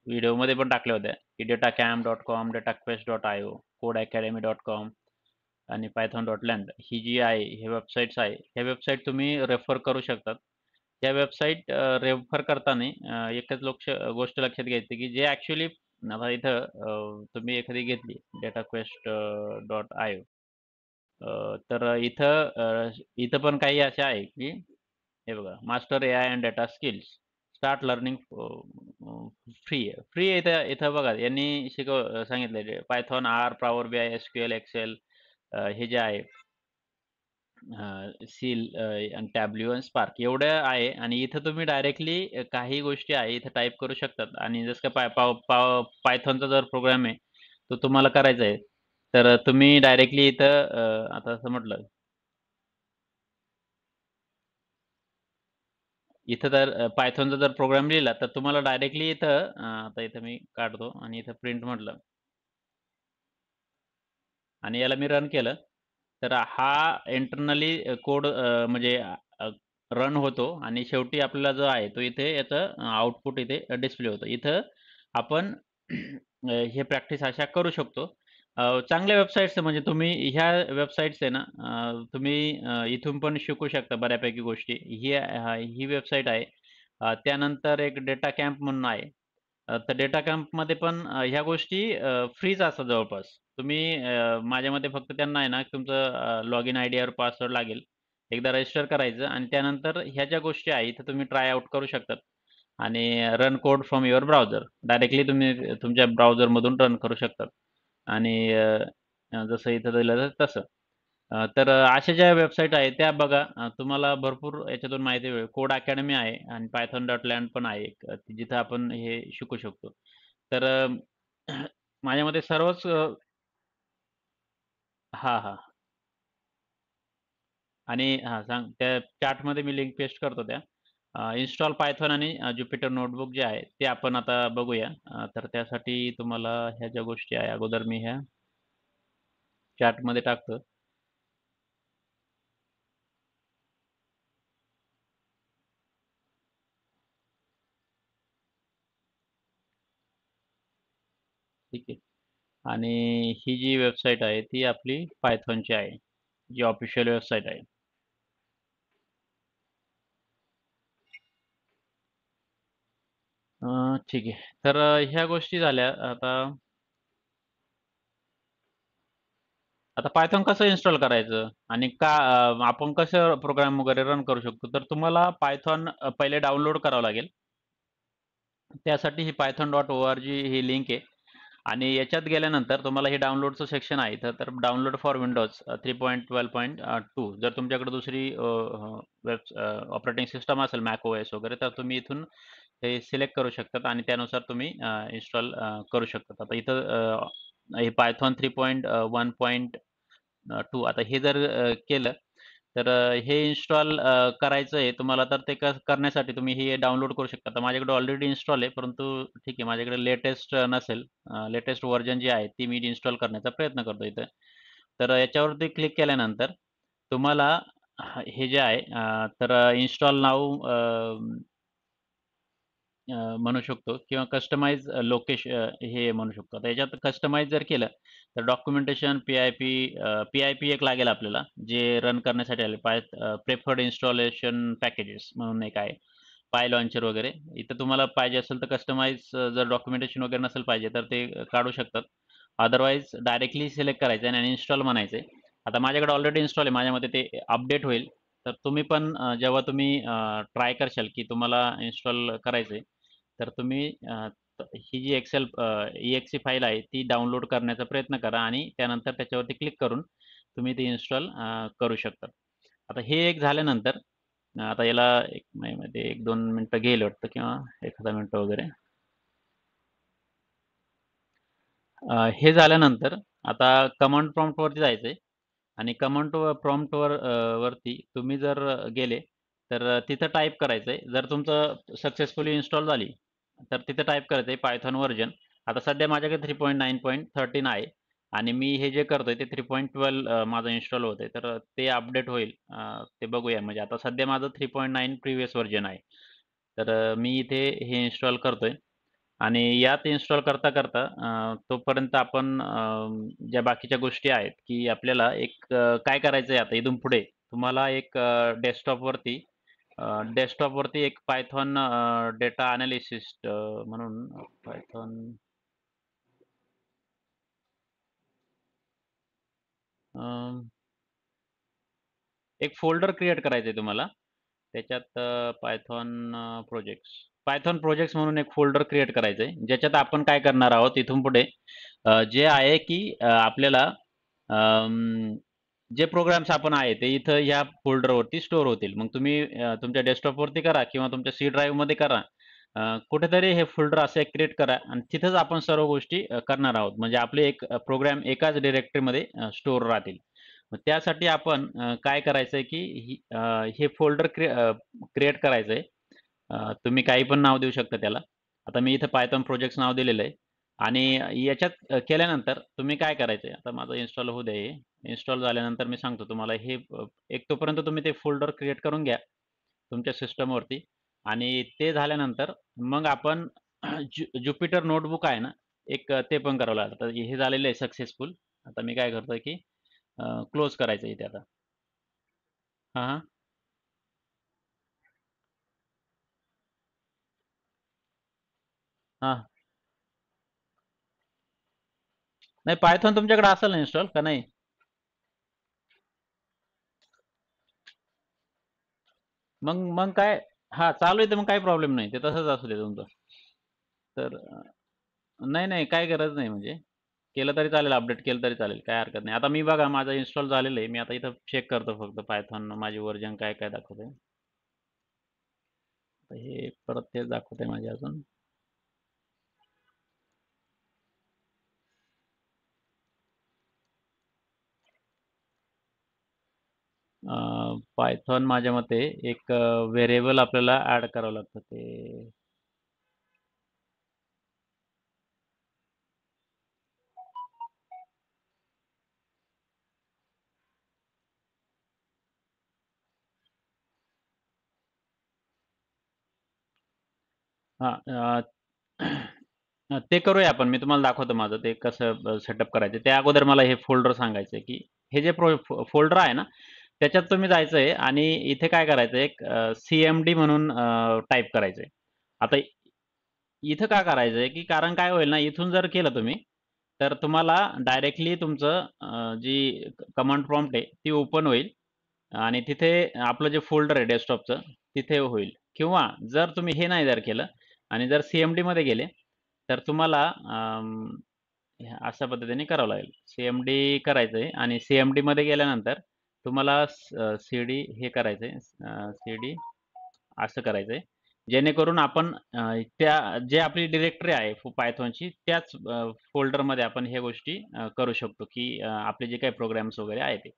व्हिडिओमध्ये पण टाकल्या होत्या, की datacamp.com, dataquest.io, codeacademy.com आणि python.land ही जी आहे, ही वेबसाईट्स आहे. ह्या वेबसाईट तुम्ही रेफर करू शकतात. ह्या वेबसाईट रेफर करताना एकच गोष्ट लक्षात घ्यायची, की जे ॲक्चुअली आता इथं तुम्ही एखादी घेतली dataquest.io तर इथं पण काही असे आहे, की हे बघा master AI and data skills start learning free आहे. फ्री आहे इथं इथं बघा यांनी सांगितलेले Python, R, power BI, SQL, Excel हे जे आहे सील आणि टॅब्ल्यू आणि स्पार्क एवढं आहे आणि इथं तुम्ही डायरेक्टली काही गोष्टी आहे इथं टाइप करू शकतात आणि जसं का पायथॉनचा जर प्रोग्राम आहे, तो तुम्हाला करायचा आहे, तर तुम्ही डायरेक्टली इथं आता असं म्हटलं इथं जर पायथॉनचा जर प्रोग्राम लिहिला, तर तुम्हाला डायरेक्टली इथं आता इथं मी काढतो आणि इथं प्रिंट म्हटलं आणि याला मी रन केलं, तर हा इंटरनली कोड म्हणजे रन होतो आणि शेवटी आपल्याला जो आहे तो इथे याचं आउटपुट इथे डिस्प्ले होतं. इथं आपण हे प्रॅक्टिस अशा करू शकतो. चांगल्या वेबसाईट्स आहे म्हणजे तुम्ही ह्या वेबसाईट्स आहे ना तुम्ही इथून पण शिकू शकता बऱ्यापैकी गोष्टी. ही वेबसाईट आहे. त्यानंतर एक डेटा कॅम्प म्हणून आहे. तर डेटा कॅम्पमध्ये पण ह्या गोष्टी फ्रीच असतात जवळपास. तुम्ही माझ्या मते फक्त त्यांना आहे ना तुमचं लॉगिन आयडी और पासवर्ड लागेल. एकदा रजिस्टर करायचं आणि त्यानंतर ह्या ज्या गोष्टी आहेत इथं तुम्ही ट्राय आउट करू शकतात आणि run code from your browser. Directly तुम्ही तुमच्या ब्राउझरमधून रन करू शकतात आणि जसं इथं दिलं जातं तसं. तर अशा ज्या वेबसाईट आहेत त्या बघा. तुम्हाला भरपूर याच्यातून माहिती मिळेल. कोड अकॅडमी आहे आणि python.land पण आहे एक जिथं आपण हे शिकू शकतो. तर माझ्या मते सर्वच हां, हां. आणि हां, त्या चॅटमध्ये मी लिंक पेस्ट करतो त्या. इन्स्टॉल पायथॉन आणि जुपिटर नोटबुक जे आहे ते आपण आता बघूया. तर त्यासाठी तुम्हाला ह्या ज्या गोष्टी आहे अगोदर मी ह्या चॅटमध्ये टाकतो. ठीक आहे. आणि ही जी वेबसाईट आहे ती आपली पायथॉनची आहे. जी ऑफिशियल वेबसाईट आहे. ठीक आहे. तर ह्या गोष्टी झाल्या. आता आता पायथॉन कसं इन्स्टॉल करायचं आणि आपण कसं प्रोग्राम वगैरे रन करू शकतो? तर तुम्हाला पायथॉन पहिले डाउनलोड करावं लागेल. त्यासाठी ही python.org ही लिंक आहे. आणि याच्यात गेल्यानंतर तुम्हाला हे डाउनलोडचं सेक्शन आहे इथं, तर डाउनलोड फॉर विंडोज 3.12.2 जर तुमच्याकडे दुसरी ऑपरेटिंग सिस्टम असेल मॅक ओएस वगैरे, तर तुम्ही इथून हे सिलेक्ट करू शकतात आणि त्यानुसार तुम्ही इन्स्टॉल करू शकतात. आता इथं हे पायथॉन 3.1.2 आता हे जर केलं तर हे इन्स्टॉल करायचं आहे तुम्हाला, तर ते करण्यासाठी तुम्ही हे डाउनलोड करू शकता. आता माझ्याकडे ऑलरेडी इन्स्टॉल आहे, परंतु ठीक आहे माझ्याकडे लेटेस्ट नसेल. लेटेस्ट व्हर्जन जी आहे ती मी इन्स्टॉल करण्याचा प्रयत्न करतो इथं. तर याच्यावरती क्लिक केल्यानंतर तुम्हाला हे जे आहे तर इन्स्टॉल नाऊ म्हणू शकतो किंवा कस्टमाइज हे म्हणू शकतो. आता याच्यात कस्टमाइज जर केलं तर डॉक्युमेंटेशन पी-आय-पी एक लागेल आपल्याला, जे रन करण्यासाठी आले प्रेफर्ड इन्स्टॉलेशन पॅकेजेस म्हणून एक आहे. पाय लॉन्चर वगैरे. इथं तुम्हाला पाहिजे असेल तर कस्टमाइज जर डॉक्युमेंटेशन वगैरे नसेल पाहिजे तर ते काढू शकतात. अदरवाईज डायरेक्टली सिलेक्ट करायचं आहे आणि इन्स्टॉल म्हणायचं आहे. आता माझ्याकडे ऑलरेडी इन्स्टॉल आहे. माझ्यामध्ये ते अपडेट होईल. तर तुम्ही पण जेव्हा तुम्ही ट्राय करशाल की तुम्हाला इन्स्टॉल करायचं आहे, तर तुम्ही ही जी एक्सएल फाईल आहे ती डाउनलोड करण्याचा प्रयत्न करा आणि त्यानंतर त्याच्यावरती क्लिक करून तुम्ही ती इन्स्टॉल करू शकता. आता हे एक झाल्यानंतर आता याला एक मध्ये 1-2 मिनिटं घेईल वाटतं किंवा एखादा मिनिटं वगैरे. हे झाल्यानंतर आता कमांड प्रॉम्प्टवरती जायचंय आणि कमांड प्रॉम्प्टवर वरती तुम्ही जर गेले, तर तिथं टाइप करायचंय. जर तुमचं सक्सेसफुली इन्स्टॉल झाली, तर तिथं टाइप करायचंय पायथॉन व्हर्जन. आता सध्या माझ्याकडे 3.9.13 आहे आणि मी हे जे करतोय ते 3.12 माझं इन्स्टॉल होतंय. तर ते अपडेट होईल. ते बघूया. म्हणजे आता सध्या माझं 3.9 प्रिव्हियस व्हर्जन आहे. तर मी इथे हे इन्स्टॉल करतोय. आणि यात इन्स्टॉल करता-करता तोपर्यंत आपण ज्या बाकीच्या गोष्टी आहेत, की आपल्याला एक काय करायचंय आता इथून पुढे तुम्हाला एक डेस्कटॉपवरती एक पायथॉन डेटा एनालिसिस्ट म्हणून पायथॉन एक फोल्डर क्रिएट करायचंय तुम्हाला. त्याच्यात पायथॉन प्रोजेक्ट्स म्हणून एक फोल्डर क्रिएट करायचंय. ज्याच्यात आपण काय करणार आहोत इथून पुढे जे आहे की आपल्याला अं, जे प्रोग्राम्स आपण आहे ते इथं ह्या फोल्डरवरती स्टोअर होतील. मग तुम्ही तुमच्या डेस्कटॉपवरती करा किंवा तुमच्या सी ड्राईव्हमध्ये करा. कुठेतरी हे फोल्डर असं एक क्रिएट करा आणि तिथंच आपण सर्व गोष्टी करणार आहोत. म्हणजे आपले एक प्रोग्राम एकाच डिरेक्टरीमध्ये स्टोअर राहतील. मग त्यासाठी आपण काय करायचंय की हे फोल्डर क्रिएट करायचंय. तुम्ही काही पण नाव देऊ शकता त्याला. आता मी इथं पायथॉन प्रोजेक्ट्स नाव दिलेलं आहे आणि याच्यात केल्यानंतर तुम्ही काय करायचंय, आता माझं इन्स्टॉल होऊ द्या हे. इन्स्टॉल झाल्यानंतर मी सांगतो तुम्हाला हे एक तोपर्यंत तुम्ही ते फोल्डर क्रिएट करून घ्या तुमच्या सिस्टमवरती आणि ते झाल्यानंतर मग आपण Jupyter नोटबुक आहे ना, एक ते पण करावं लागतं. तर हे झालेलं आहे सक्सेसफुल. आता मी काय करतोय की क्लोज करायचं इथे आता. हां, हां. हां. नाही पायथॉन तुमच्याकडे असेल ना इन्स्टॉल का नाही? मग काय हां, चालू आहे तर मग काही प्रॉब्लेम नाही. ते तसंच असू दे तुमचं. तर नाही, नाही काही गरज नाही म्हणजे. केलं तरी चालेल, अपडेट केलं तरी चालेल. काही हरकत नाही. आता मी बघा माझं इन्स्टॉल झालेलं आहे. मी आता इथं चेक करतो फक्त पायथॉन माझी व्हर्जन काय-काय दाखवतंय. तर हे परत तेच दाखवतंय माझे अजून. पायथॉन माझ्या मते एक व्हेरिएबल आपल्याला ॲड करावं लागतं ते हां, ते करूया आपण. मी तुम्हाला दाखवतो माझं ते कसं सेटअप करायचं. त्या अगोदर मला हे फोल्डर सांगायचं आहे, की हे जे फोल्डर आहे ना, त्याच्यात तुम्ही जायचं आहे आणि इथे काय करायचं आहे, एक सी-एम-डी म्हणून टाइप करायचं आहे. आता इथं का करायचं आहे, की कारण काय होईल ना, इथून जर केलं तुम्ही, तर तुम्हाला डायरेक्टली तुमचं जी कमांड प्रॉम्प्ट आहे, ती ओपन होईल आणि तिथे आपलं जे फोल्डर आहे डेस्कटॉपचं, तिथे होईल किंवा जर तुम्ही हे नाही जर केलं आणि जर सी-एम-डीमध्ये गेले, तर तुम्हाला अशा पद्धतीने करावं लागेल. सी-एम-डी करायचंय आणि सी-एम-डीमध्ये गेल्यानंतर तुम्हाला सी-डी हे करायचंय, सी-डी असं करायचंय. जेणेकरून आपण त्या जे आपली डिरेक्टरी आहे Pythonची त्याच फोल्डरमध्ये आपण ह्या गोष्टी करू शकतो, की आपले जे काही प्रोग्राम्स वगैरे आहे ते.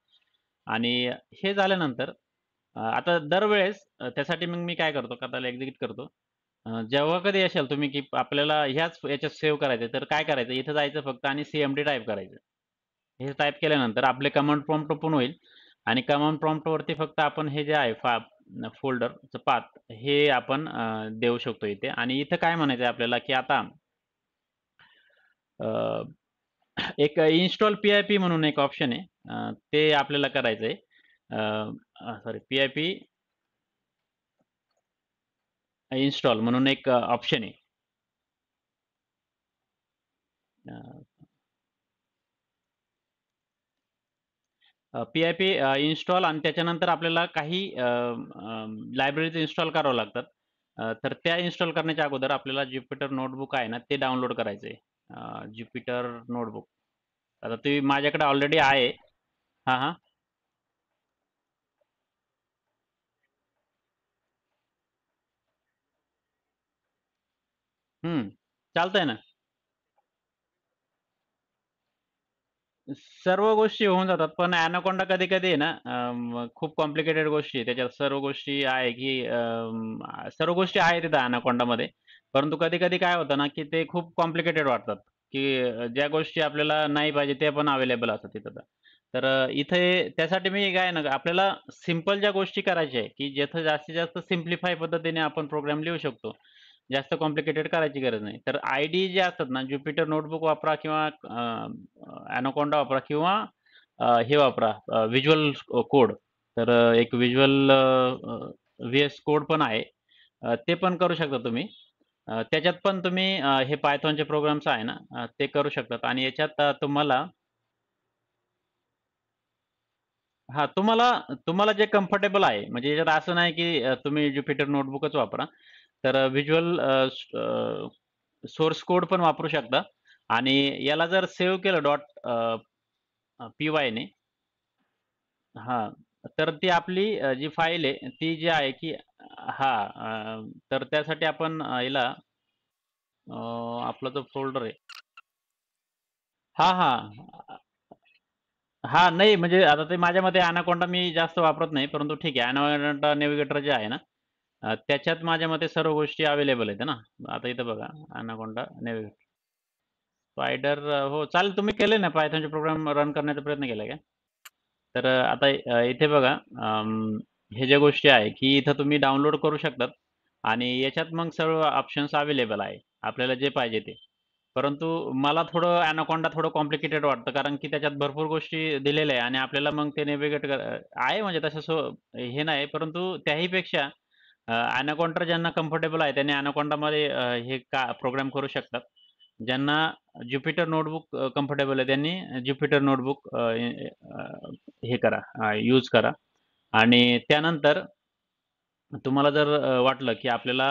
आणि हे झाल्यानंतर आता दरवेळेस त्यासाठी मग मी काय करतो, का त्याला एक्झिक्यूट करतो. जेव्हा कधी असेल तुम्ही, की आपल्याला ह्याच याच्यात सेव्ह करायचं तर काय करायचं, इथं जायचं फक्त आणि सी-एम-डी टाइप करायचं. हे टाइप केल्यानंतर आपले कमांड प्रॉम्प्ट ओपन होईल आणि कमांड प्रॉम्प्टवरती फक्त आपण हे जे आहे फोल्डरचं पाथ हे आपण देऊ शकतो इथे. आणि इथं काय म्हणायचं आहे आपल्याला, की आता अ, एक इन्स्टॉल पी-आय-पी म्हणून एक ऑप्शन आहे. ते आपल्याला करायचं आहे. सॉरी, पी-आय-पी इन्स्टॉल म्हणून एक ऑप्शन आहे. पी-आय-पी इन्स्टॉल आणि त्याच्यानंतर आपल्याला काही लायब्ररीज इन्स्टॉल करावं लागतात. तर त्या इन्स्टॉल करण्याच्या अगोदर आपल्याला ज्युपिटर नोटबुक आहे ना, ते डाउनलोड करायचं आहे. Jupiter notebook. आता ते माझ्याकडे ऑलरेडी आहे. हां, हां. चालतंय ना. सर्व गोष्टी होऊन जातात, पण Anaconda कधी-कधी आहे ना, खूप कॉम्प्लिकेटेड गोष्टी आहे. त्याच्यात सर्व गोष्टी आहे, की सर्व गोष्टी आहेत तिथं Anacondaमध्ये. परंतु कधी-कधी काय होतं ना, की ते खूप कॉम्प्लिकेटेड वाटतात, की ज्या गोष्टी आपल्याला नाही पाहिजे त्या पण अवेलेबल असतात तिथं. तर इथे त्यासाठी मी काय आहे ना, आपल्याला सिंपल ज्या गोष्टी करायच्या आहे, की जिथं जास्तीत जास्त सिम्प्लिफाय पद्धतीने आपण प्रोग्राम लिहू शकतो. जास्त कॉम्प्लिकेटेड करायची गरज नाही. तर आयडी जे असतात ना, Jupyter नोटबुक वापरा किंवा Anaconda वापरा किंवा हे वापरा, व्हिज्युअल कोड. तर एक व्हिज्युअल व्ही-एस कोड पण आहे. ते पण करू शकता तुम्ही. त्याच्यात पण तुम्ही हे Pythonचे प्रोग्राम्स आहे ना, ते करू शकतात आणि याच्यात तुम्हाला हां, तुम्हाला तुम्हाला जे कम्फर्टेबल आहे. म्हणजे याच्यात असं नाही, की तुम्ही Jupyter नोटबुकच वापरा. तर व्हिज्युअल सोर्स कोड पण वापरू शकता आणि याला जर सेव्ह केलं py ने, हां, तर ती आपली जी फाईल आहे ती जी आहे, की हां, तर त्यासाठी आपण याला आपला जो फोल्डर आहे. हां, हां. हां, नाही म्हणजे आता ते माझ्या मते Anaconda मी जास्त वापरत नाही. परंतु ठीक आहे, Anaconda नेव्हिगेटर जे आहे ना, त्याच्यात माझ्या मते सर्व गोष्टी अवेलेबल आहेत ना. आता इथं बघा, Anaconda नेव्हिगेटर. स्पायडर हो चालेल. तुम्ही केले ना Pythonचे प्रोग्राम रन करण्याचा प्रयत्न केलाय का? तर आता इथे बघा, हे ज्या गोष्टी आहे, की इथं तुम्ही डाउनलोड करू शकतात आणि याच्यात मग सर्व ऑप्शन्स अवेलेबल आहे. आपल्याला जे पाहिजे ते. परंतु मला थोडं Anaconda थोडं कॉम्प्लिकेटेड वाटतं, कारण की त्याच्यात भरपूर गोष्टी दिलेल्या आहे आणि आपल्याला मग ते नेव्हिगेट आहे म्हणजे तसं हे नाही, परंतु त्याही पेक्षा Anaconda ज्यांना कम्फर्टेबल आहे त्यांनी Anacondaमध्ये हे प्रोग्राम करू शकतात. ज्यांना Jupyter नोटबुक कम्फर्टेबल आहे त्यांनी Jupyter नोटबुक हे करा, यूज करा. आणि त्यानंतर तुम्हाला जर वाटलं, की आपल्याला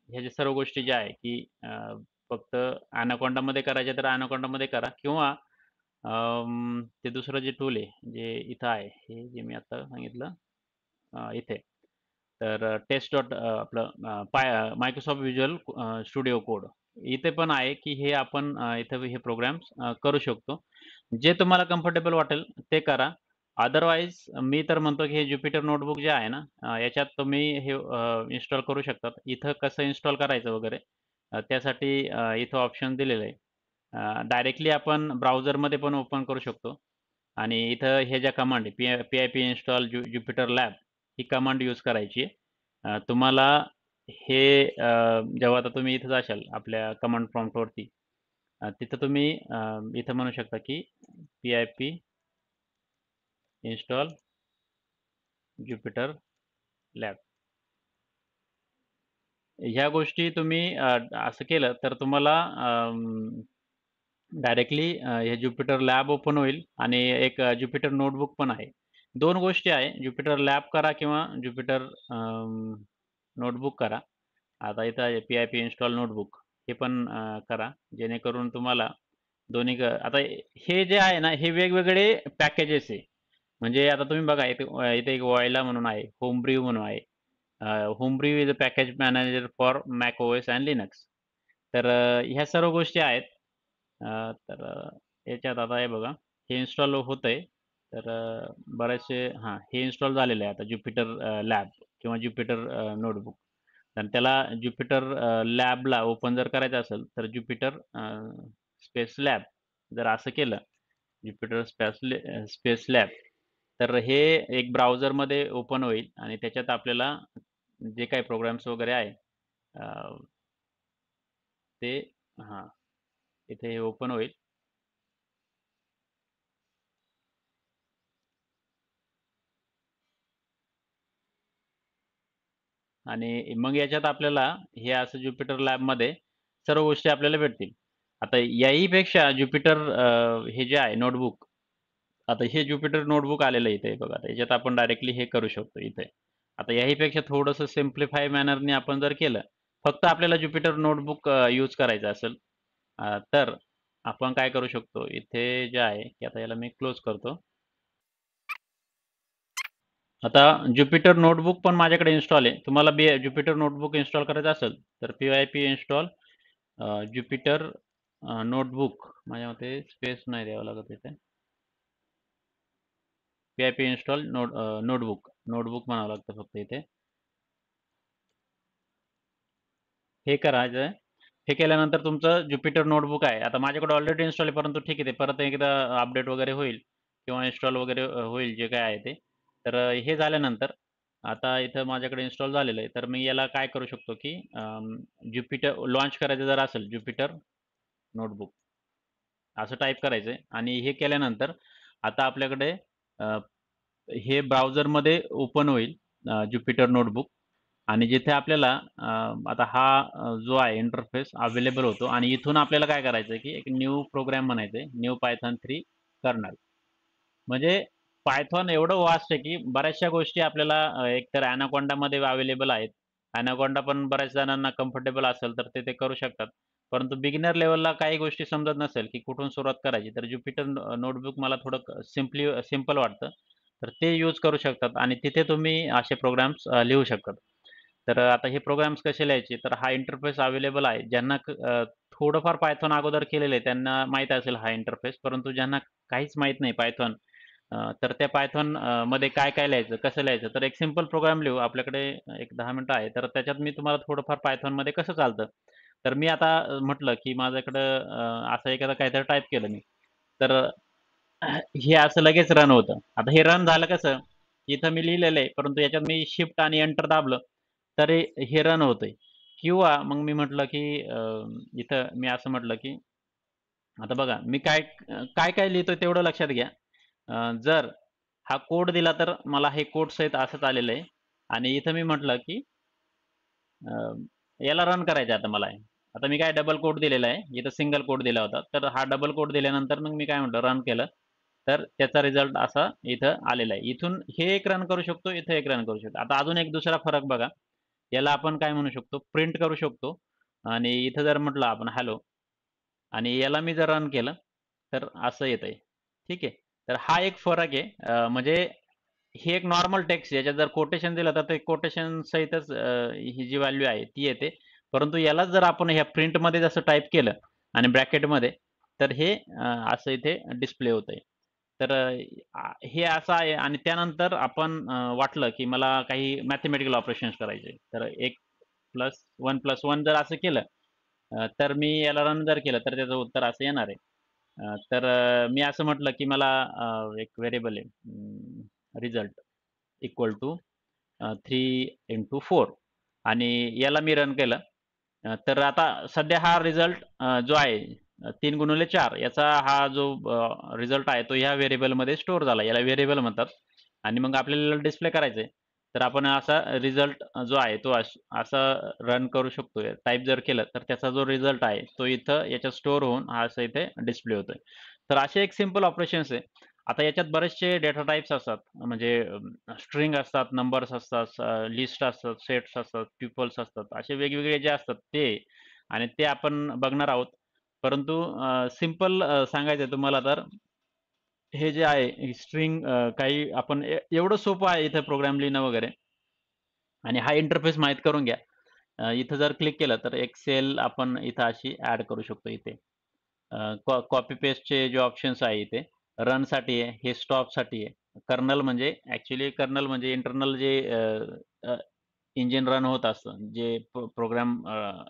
ह्या ज्या सर्व गोष्टी ज्या आहे, की फक्त Anacondaमध्ये करायच्या तर Anacondaमध्ये करा किंवा ते दुसरं जे टूल आहे, जे इथं आहे, हे जे मी आता सांगितलं इथे. तर टेस्ट डॉट आपलं मायक्रोसॉफ्ट व्हिज्युअल स्टुडिओ कोड इथे पण आहे, की हे आपण इथं हे प्रोग्राम्स करू शकतो. जे तुम्हाला कम्फर्टेबल वाटेल ते करा. अदरवाईज मी तर म्हणतो, की हे Jupyter नोटबुक जे आहे ना, याच्यात तुम्ही हे इन्स्टॉल करू शकतात. इथं कसं इन्स्टॉल करायचं वगैरे त्यासाठी इथं ऑप्शन दिलेलं आहे. डायरेक्टली आपण ब्राउझरमध्ये पण ओपन करू शकतो आणि इथं हे ज्या कमांड आहे, पी-आय-पी इन्स्टॉल Jupyter लॅब ही कमांड यूज करायची आहे. तुम्हाला हे जेव्हा आता तुम्ही इथं जाशाल आपल्या कमांड प्रॉम्प्टवरती, तिथं तुम्ही इथं म्हणू शकता, की पी-आय-पी इन्स्टॉल Jupyter लॅब. ह्या गोष्टी तुम्ही असं केलं तर तुम्हाला डायरेक्टली हे Jupyter लॅब ओपन होईल आणि एक Jupyter नोटबुक पण आहे. 2 गोष्टी आहे. Jupyter लॅब करा किंवा Jupyter नोटबुक करा. आता इथं आहे पी-आय-पी इन्स्टॉल नोटबुक हे पण करा. जेणेकरून तुम्हाला दोन्ही आता हे जे आहे ना, हे वेगवेगळे पॅकेजेस आहे. म्हणजे आता तुम्ही बघा इथे इथे एक वॉयला म्हणून आहे, होमब्रीव म्हणून आहे. Homebrew is a package manager for Mac OS and Linux. तर ह्या सर्व गोष्टी आहेत. तर याच्यात आता हे बघा, हे इन्स्टॉल होतंय. तर बरेचसे हां, हे इन्स्टॉल झालेलं आहे आता ज्युपिटर लॅब किंवा ज्युपिटर नोटबुक. आणि त्याला ज्युपिटर लॅबला ओपन जर करायचं असेल, तर ज्युपिटर स्पेस लॅब जर असं केलं, ज्युपिटर स्पेस लॅब, तर हे एक ब्राउझरमध्ये ओपन होईल आणि त्याच्यात आपल्याला जे काही प्रोग्राम्स वगैरे आहे अ, ते हां, इथे हे ओपन होईल. आणि मग याच्यात आपल्याला हे असं ज्युपिटर लॅबमध्ये सर्व गोष्टी आपल्याला भेटतील. आता याही पेक्षा ज्युपिटर हे जे आहे नोटबुक, आता हे ज्युपिटर नोटबुक आलेलं आहे इथे बघा. त्याच्यात आपण डायरेक्टली हे करू शकतो इथे. आता याहीपेक्षा थोडंसं सिम्प्लिफाय मॅनरने आपण जर केलं, फक्त आपल्याला ज्युपिटर नोटबुक यूज करायचं असेल, तर आपण काय करू शकतो, इथे जे आहे की आता याला मी क्लोज करतो. आता ज्युपिटर नोटबुक पण माझ्याकडे इन्स्टॉल आहे. तुम्हाला ज्युपिटर नोटबुक इन्स्टॉल करायचं असेल, तर pip इन्स्टॉल ज्युपिटर नोटबुक, माझ्या मते स्पेस नाही द्यावं लागत इथे. pip इन्स्टॉल नोटबुक नोटबुक म्हणावं लागतं फक्त इथे. हे करायचं आहे. हे केल्यानंतर तुमचं ज्युपिटर नोटबुक आहे. आता माझ्याकडे ऑलरेडी इन्स्टॉल आहे, परंतु ठीक आहे, ते परत एकदा अपडेट वगैरे होईल किंवा इन्स्टॉल वगैरे होईल जे काय आहे ते. तर हे झाल्यानंतर आता इथं माझ्याकडे इन्स्टॉल झालेलं आहे. तर मी याला काय करू शकतो, की ज्युपिटर लॉन्च करायचं जर असेल, ज्युपिटर नोटबुक असं टाइप करायचं आहे आणि हे केल्यानंतर आता आपल्याकडे अ, हे ब्राउझरमध्ये ओपन होईल ज्युपिटर नोटबुक. आणि जिथे आपल्याला आता हा जो आहे इंटरफेस अवेलेबल होतो आणि इथून आपल्याला काय करायचं आहे, की एक न्यू प्रोग्राम म्हणायचं आहे, न्यू पायथॉन 3 कर्नल. म्हणजे पायथॉन एवढं वास्ट आहे, की बऱ्याचशा गोष्टी आपल्याला एकतर ॲनाकोंडामध्ये अवेलेबल आहेत. ॲनाकोंडा पण बऱ्याच जणांना कम्फर्टेबल असेल, तर ते करू शकतात. परंतु बिगिनर लेव्हलला काही गोष्टी समजत नसेल, की कुठून सुरुवात करायची, तर ज्युपिटर नोटबुक मला थोडं सिंपल वाटतं. तर ते यूज करू शकतात आणि तिथे तुम्ही असे प्रोग्राम्स लिहू शकतात. तर आता हे प्रोग्राम्स कसे लिहायचे, तर हा इंटरफेस अवेलेबल आहे. ज्यांना थोडंफार पायथॉन अगोदर केलेलं आहे, त्यांना माहीत असेल हा इंटरफेस. परंतु ज्यांना काहीच माहीत नाही पायथॉन, तर त्या पायथॉन मध्ये काय-काय लिहायचं, कसं लिहायचं? तर एक सिंपल प्रोग्राम लिहू. आपल्याकडे एक 10 मिनिटं आहे. तर त्याच्यात मी तुम्हाला थोडंफार पायथॉनमध्ये कसं चालतं, तर मी आता म्हटलं, की माझ्याकडं असं एखादं काहीतरी टाइप केलं मी, तर हे असं लगेच रन होतं. आता हे रन झालं कसं? इथं मी लिहिलेलं आहे, परंतु याच्यात मी शिफ्ट आणि एंटर दाबलं, तर हे रन होतंय. किंवा मग मी म्हटलं, की इथं मी असं म्हटलं, की आता बघा मी काय लिहितोय तेवढं लक्षात घ्या. जर हा कोड दिला तर मला हे कोड सहित असंच आलेलं आहे आणि इथं मी म्हटलं की याला रन करायचं आता मला आहे. आता मी काय डबल कोड दिलेला आहे. इथं सिंगल कोड दिला होता. तर हा डबल कोड दिल्यानंतर मग मी काय म्हटलं रन केलं. तर त्याचा रिझल्ट असा इथं आलेला आहे. इथून हे एक रन करू शकतो, इथं एक रन करू शकतो. आता अजून एक दुसरा फरक बघा. याला आपण काय म्हणू शकतो, प्रिंट करू शकतो आणि इथं जर म्हटलं आपण हॅलो आणि याला मी जर रन केलं, तर असं येतंय. ठीक आहे. तर हा एक फरक आहे. म्हणजे ही एक नॉर्मल टेक्स्ट याच्यात जर कोटेशन दिलं तर ते कोटेशन सहितच ही जी व्हॅल्यू आहे ती येते. परंतु यालाच जर आपण ह्या प्रिंटमध्ये जसं टाइप केलं आणि ब्रॅकेटमध्ये, तर हे असं इथे डिस्प्ले होतंय. तर हे असं आहे आणि त्यानंतर आपण वाटलं की मला काही मॅथेमॅटिकल ऑपरेशन्स करायचे. तर 1 प्लस 1 प्लस 1 जर असं केलं, तर मी याला रन जर केलं तर त्याचं उत्तर असं येणार आहे. तर मी असं म्हटलं की मला एक व्हेरिएबल आहे रिझल्ट इक्वल टू 3 इंटू 4 आणि याला मी रन केलं. तर आता सध्या हा रिझल्ट जो आहे 3 गुणिले 4 याचा हा जो रिझल्ट आहे तो ह्या व्हेरिएबलमध्ये स्टोअर झाला. याला व्हेरिएबल म्हणतात आणि मग आपल्याला डिस्प्ले करायचं आहे. तर आपण असा रिझल्ट जो आहे तो असा रन करू शकतो. टाइप जर केलं तर त्याचा जो रिझल्ट आहे तो इथं याच्यात स्टोअर होऊन हा असं इथे डिस्प्ले होतोय. तर असे एक सिंपल ऑपरेशन्स आहे. आता याच्यात बरेचसे डेटा टाइप्स असतात. म्हणजे स्ट्रिंग असतात, नंबर्स असतात, लिस्ट असतात, सेट्स असतात, ट्युपल्स असतात. असे वेगवेगळे जे असतात ते आणि ते आपण बघणार आहोत. परंतु सिंपल सांगायचं तुम्हाला तर हे जे आहे स्ट्रिंग काही आपण एवढं सोपं आहे इथं प्रोग्राम लिहिणं वगैरे. आणि हा इंटरफेस माहीत करून घ्या. इथं जर क्लिक केलं तर एक सेल आपण इथं अशी ॲड करू शकतो इथे. कॉपी पेस्टचे जे ऑप्शन्स आहे इथे रनसाठी आहे, हे स्टॉपसाठी आहे. कर्नल म्हणजे ॲक्चुअली कर्नल म्हणजे इंटरनल जे इंजिन रन होत असतं, जे प्रोग्राम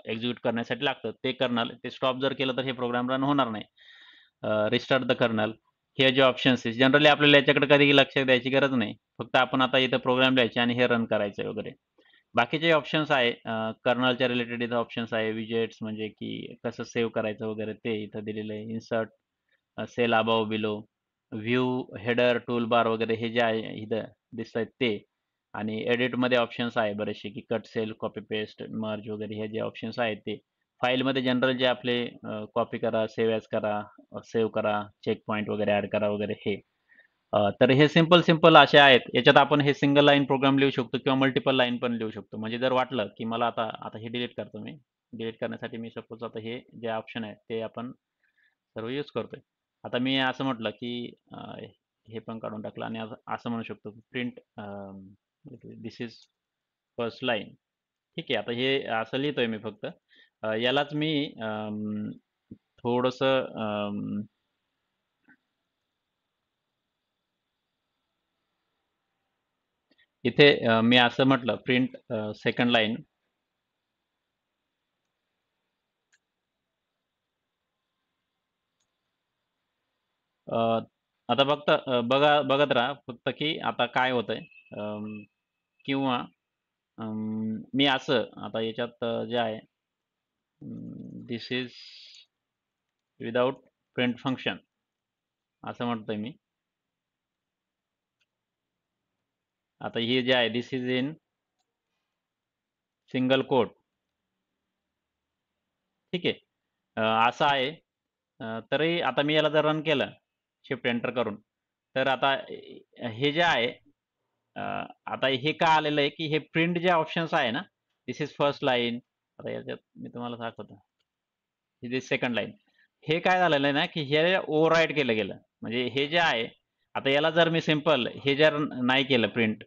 एक्झिक्यूट करण्यासाठी लागतं ते कर्नल. ते स्टॉप जर केलं तर हे प्रोग्राम रन होणार नाही. रिस्टार्ट द कर्नल हे जे ऑप्शन्स आहेत जनरली आपल्याला याच्याकडे कधी लक्ष द्यायची गरज नाही. फक्त आपण आता इथं प्रोग्राम लिहायचे आणि हे रन करायचं वगैरे. बाकीचे ऑप्शन्स आहे कर्नलच्या रिलेटेड इथं ऑप्शन्स आहे. विजेट्स म्हणजे की कसं सेव्ह करायचं वगैरे ते इथं दिलेलं आहे. Insert, cell above below, view, header, toolbar वगैरे हे जे आहे इथं दिसतायत ते. आणि एडिटमध्ये ऑप्शन्स आहे बरेचसे की cut cell, copy paste, merge वगैरे हे जे ऑप्शन्स आहेत ते. फाईलमध्ये जनरल जे आपले कॉपी करा, सेव्ह ॲज करा, सेव्ह करा, चेक पॉइंट वगैरे ॲड करा वगैरे हे. तर हे सिंपल असे आहेत. याच्यात आपण हे सिंगल लाईन प्रोग्राम लिहू शकतो किंवा मल्टिपल लाईन पण लिहू शकतो. म्हणजे जर वाटलं, की मला आता आता हे डिलीट करतो मी. डिलीट करण्यासाठी मी सपोज आता हे जे ऑप्शन आहे ते आपण सर्व यूज करतोय. आता मी असं म्हटलं, की हे पण काढून टाकलं आणि असं म्हणू शकतो print this is first line. ठीक आहे. आता हे असं लिहितोय मी फक्त. यालाच मी थोडंसं इथे मी असं म्हटलं प्रिंट सेकंड लाईन. आता फक्त बघत राहा फक्त की आता काय होतंय. किंवा मी असं आता याच्यात जे आहे दिस इज विदाउट प्रिंट फंक्शन असं म्हणतोय मी. आता हे जे आहे दिस इज इन सिंगल कोट. ठीक आहे. असं आहे. तरी आता मी याला जर रन केलं शिफ्ट एंटर करून तर आता हे जे आहे आता हे का आलेलं आहे की हे प्रिंट जे ऑप्शन्स आहे ना दिस इज फर्स्ट लाईन. आता याच्यात मी तुम्हाला दाखवतो दिस सेकंड लाईन. हे काय झालेलं आहे ना की हे ओव्हरराईड केलं गेलं. म्हणजे हे जे आहे आता याला जर मी सिंपल हे जर नाही केलं प्रिंट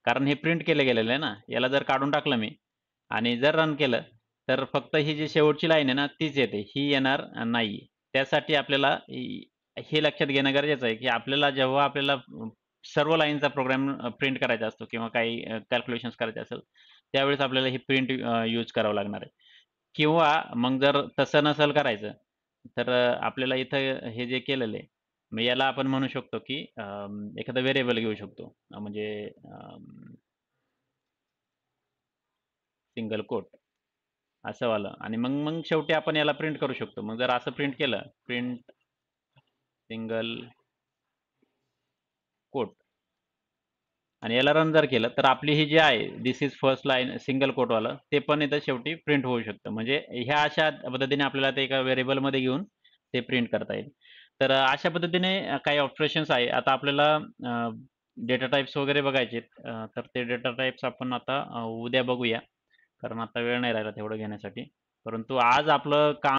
कारण हे प्रिंट केलं गेलेलं आहे ना याला जर काढून टाकलं मी आणि जर रन केलं तर फक्त ही जी शेवटची लाईन आहे ना तीच येते. ही येणार नाही. त्यासाठी आपल्याला हे लक्षात घेणं गरजेचं आहे की आपल्याला जेव्हा आपल्याला सर्व लाईनचा प्रोग्राम प्रिंट करायचा असतो किंवा काही कॅल्क्युलेशन्स करायचे असेल त्यावेळेस आपल्याला ही प्रिंट यूज करावं लागणार आहे. किंवा मग जर तसं नसेल करायचं तर आपल्याला इथं हे जे केलेलं आहे मग याला आपण म्हणू शकतो की एखादं व्हेरिएबल घेऊ शकतो. म्हणजे सिंगल कोट असं वालं आणि मग शेवटी आपण याला प्रिंट करू शकतो. मग जर असं प्रिंट केलं प्रिंट सिंगल कोट आणि याला रन जर केलं तर आपली ही जी आहे दिस इज फर्स्ट लाईन सिंगल कोटवालं ते पण इथं शेवटी प्रिंट होऊ शकतं. म्हणजे ह्या अशा पद्धतीने आपल्याला ते एका व्हेरिएबलमध्ये घेऊन ते प्रिंट करता येईल. तर अशा पद्धतीने काही ऑपरेशन्स आहे. आता आपल्याला डेटा टाइप्स वगैरे बघायचे तर ते डेटा टाइप्स आपण आता उद्या बघूया. कारण आता वेळ नाही राहिला तेवढं घेण्यासाठी. परंतु आज आपलं काम